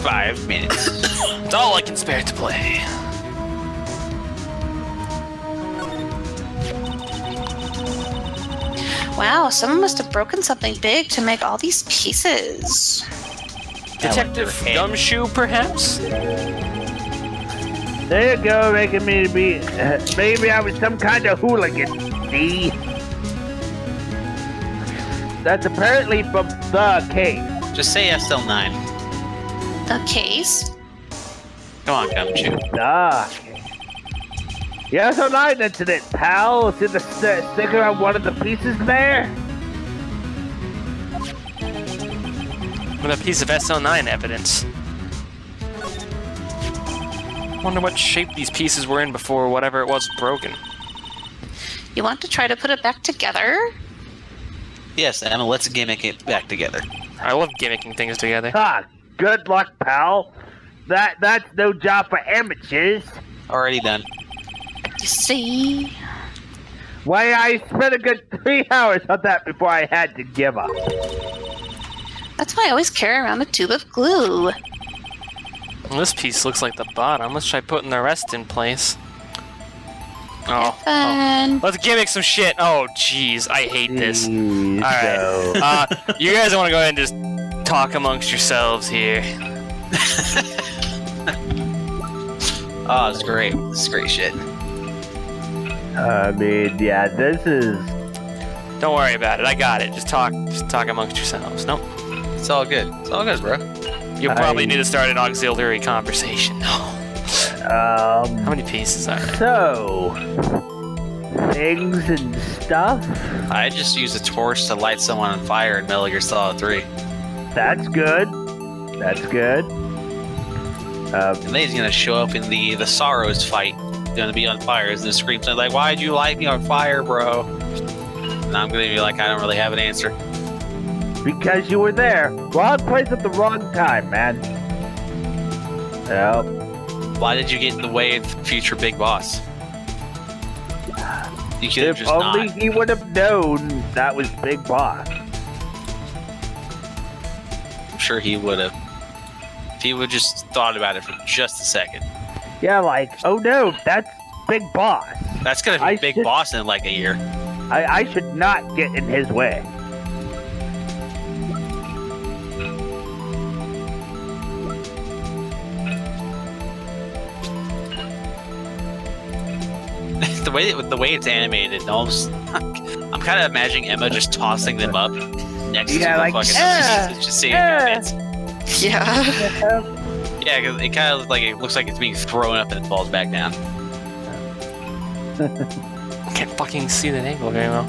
5 minutes. It's all I can spare to play. Wow, someone must have broken something big to make all these pieces. Detective Gumshoe, perhaps? There you go, making me be. Maybe I was some kind of hooligan. See? That's apparently from the case. Just say SL9. The case? Come on, Gumshoe. The case. Yeah, so 9 incident, pal. See the sticker on one of the pieces there? With a piece of SO9 evidence. Wonder what shape these pieces were in before whatever it was broken. You want to try to put it back together? Yes, Emma, let's gimmick it back together. I love gimmicking things together. Ah, good luck, pal. That's no job for amateurs. Already done. You see? Why, I spent a good 3 hours on that before I had to give up. That's why I always carry around a tube of glue. Well, this piece looks like the bottom. Let's try putting the rest in place. Oh. And Let's gimmick some shit. Oh, jeez. I hate this. Jeez, Alright. no. You guys want to go ahead and just talk amongst yourselves here. Oh, it's great. This is great shit. I mean, yeah, this is... Don't worry about it. I got it. Just talk amongst yourselves. Nope. It's all good. It's all good, bro. You probably need to start an auxiliary conversation. How many pieces are there? So... things and stuff? I just use a torch to light someone on fire in Metal Gear Solid 3. That's good. That's good. And then he's gonna show up in the Sorrows fight. Gonna be on fire and scream something like, "Why'd you light me on fire, bro?" And I'm gonna be like, "I don't really have an answer." Because you were there. Wrong place at the wrong time, man. Yep. Why did you get in the way of the future big boss? You could have If just only not. he would have known that was Big Boss. I'm sure he would have. If he would just thought about it for just a second. Yeah, like, oh no, that's Big Boss. That's gonna be I big should- boss in like a year. I should not get in his way. the way it's animated, almost. I'm kind of imagining Emma just tossing them up next Yeah, to like, the fucking pieces, just seeing yeah. if it fits. yeah. Yeah, because it kind of looks like it's being thrown up and it falls back down. Can't fucking see that angle very well.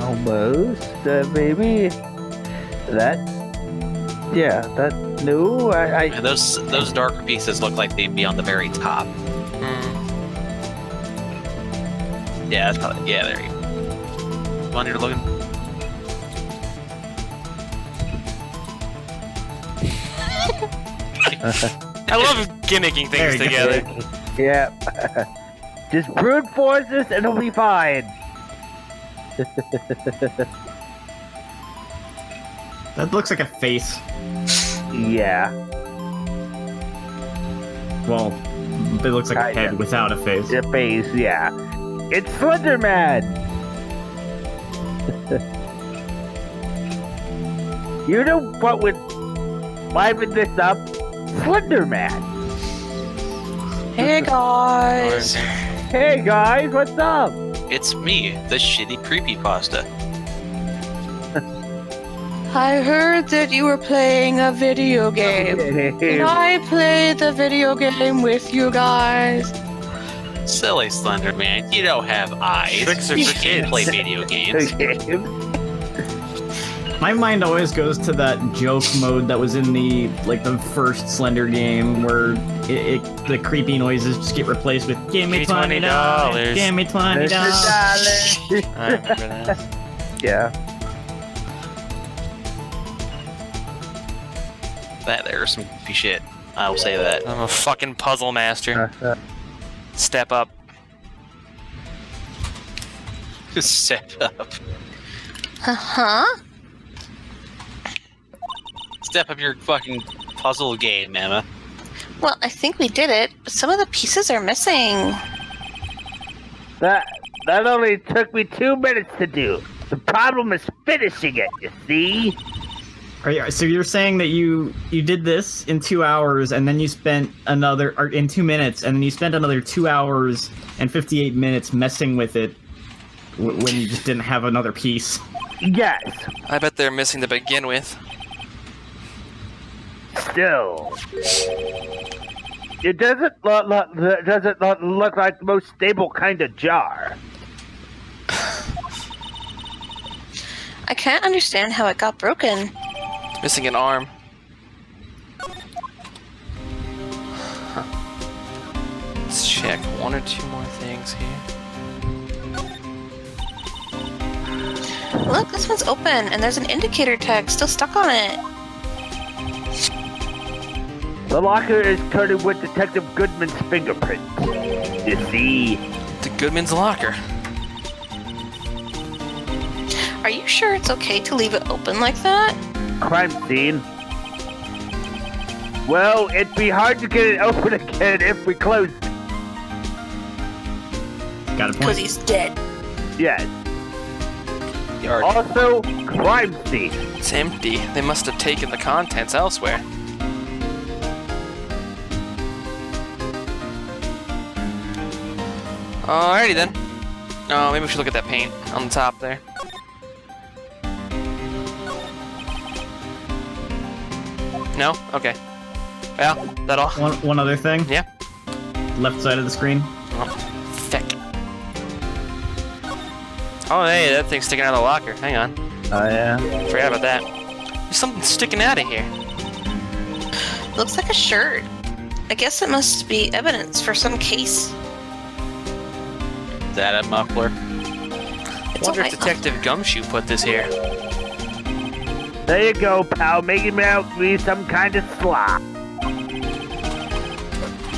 Almost, maybe. That. Yeah, that. No, I. And those darker pieces look like they'd be on the very top. Yeah, that's probably. Yeah, there you go. One you're looking. I love gimmicking There things you go. together. Yeah. Just brute force this and it'll be fine. That looks like a face. Yeah. Well, it looks like a Kinda. head without a face. Your face, yeah. It's Slender Man! You know what would liven this up? Slender Man! Hey guys. Hey guys, what's up? It's me, the shitty creepypasta. I heard that you were playing a video game. Can I play the video game with you guys? Silly Slender Man, you don't have eyes. Tricks are You for can't kids. play video games. My mind always goes to that joke mode that was in the first Slender game where the creepy noises just get replaced with "Give me $20, give me $20." I remember that. Yeah. That there's some goofy shit. I will say that. I'm a fucking puzzle master. Step up. Step up. Huh? Step up your fucking puzzle game, Emma. Well, I think we did it, but some of the pieces are missing. That only took me 2 minutes to do. The problem is finishing it, you see? So you're saying that you did this in 2 hours, and then you spent in 2 minutes, and then you spent another 2 hours and 58 minutes messing with it when you just didn't have another piece. Yes. I bet they're missing to begin with. still. It doesn't look like the most stable kind of jar. I can't understand how it got broken. It's missing an arm. Huh. Let's check one or two more things here. Look, this one's open, and there's an indicator tag still stuck on it. The locker is coated with Detective Goodman's fingerprints. You see? The Goodman's locker. Are you sure it's okay to leave it open like that? Crime scene. Well, it'd be hard to get it open again if we closed it. Got a Because point. he's dead. Yes. Yard. Also, crime scene. It's empty. They must have taken the contents elsewhere. Alrighty then. Oh, maybe we should look at that paint on the top there. No? Okay. Well, that all? One other thing. Yeah. Left side of the screen. Oh, thick. Oh, hey, that thing's sticking out of the locker. Hang on. Oh, yeah? Forgot about that. There's something sticking out of here. Looks like a shirt. I guess it must be evidence for some case. Is that a muffler? It's Wonder a if white Detective Gumshoe put this here. There you go, pal, making me out to be some kind of slob.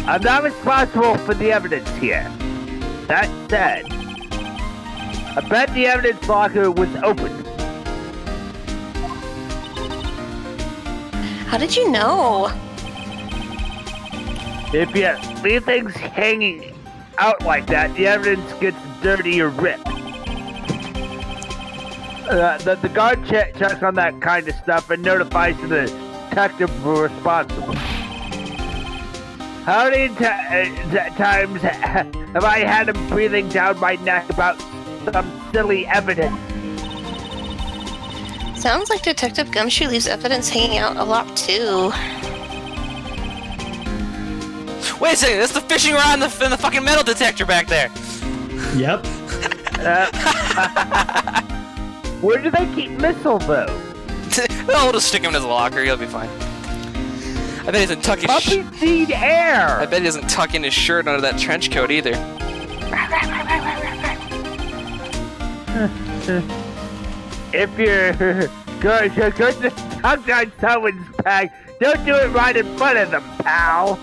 I'm not responsible for the evidence here. That said, I bet the evidence locker was open. How did you know? If you leave things hanging out like that, the evidence gets dirty or ripped. The guard checks on that kind of stuff and notifies the detective responsible. How many times have I had him breathing down my neck about some silly evidence? Sounds like Detective Gumshoe leaves evidence hanging out a lot too. Wait a second, that's the fishing rod in the fucking metal detector back there. Yep. Where do they keep missile though? Well, we'll just stick him in his locker, he'll be fine. I bet he doesn't tuck his Puppies need air! I bet he doesn't tuck in his shirt under that trench coat either. If you're going to tuck down someone's bag, don't do it right in front of them, pal.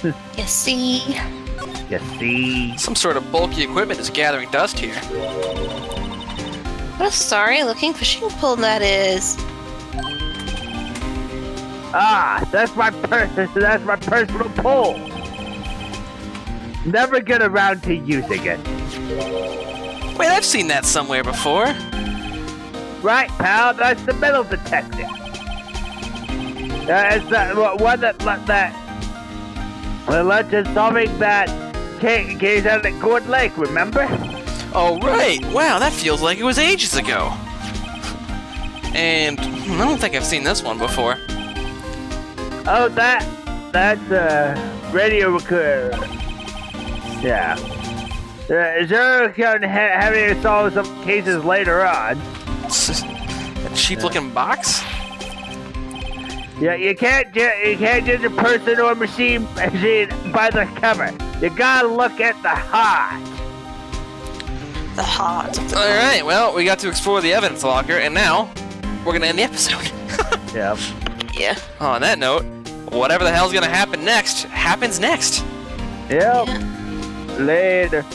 You see? You see? Some sort of bulky equipment is gathering dust here. What a sorry looking fishing pole that is. Ah, that's my personal pole. Never get around to using it. Wait, I've seen that somewhere before. Right, pal, that's the metal detector. It's the one that led to solving that case out at Gourd Lake, remember? Oh, right. Wow, that feels like it was ages ago. And I don't think I've seen this one before. Oh, that's radio recorder. Yeah. Sure can have you solve some cases later on. A cheap-looking box? Yeah, you can't judge a person or machine by the cover. You gotta look at the heart. The heart of the Alright, well, we got to explore the evidence locker, and now we're gonna end the episode. Yeah. Yeah. On that note, whatever the hell's gonna happen next, happens next. Yep. Yeah. Later.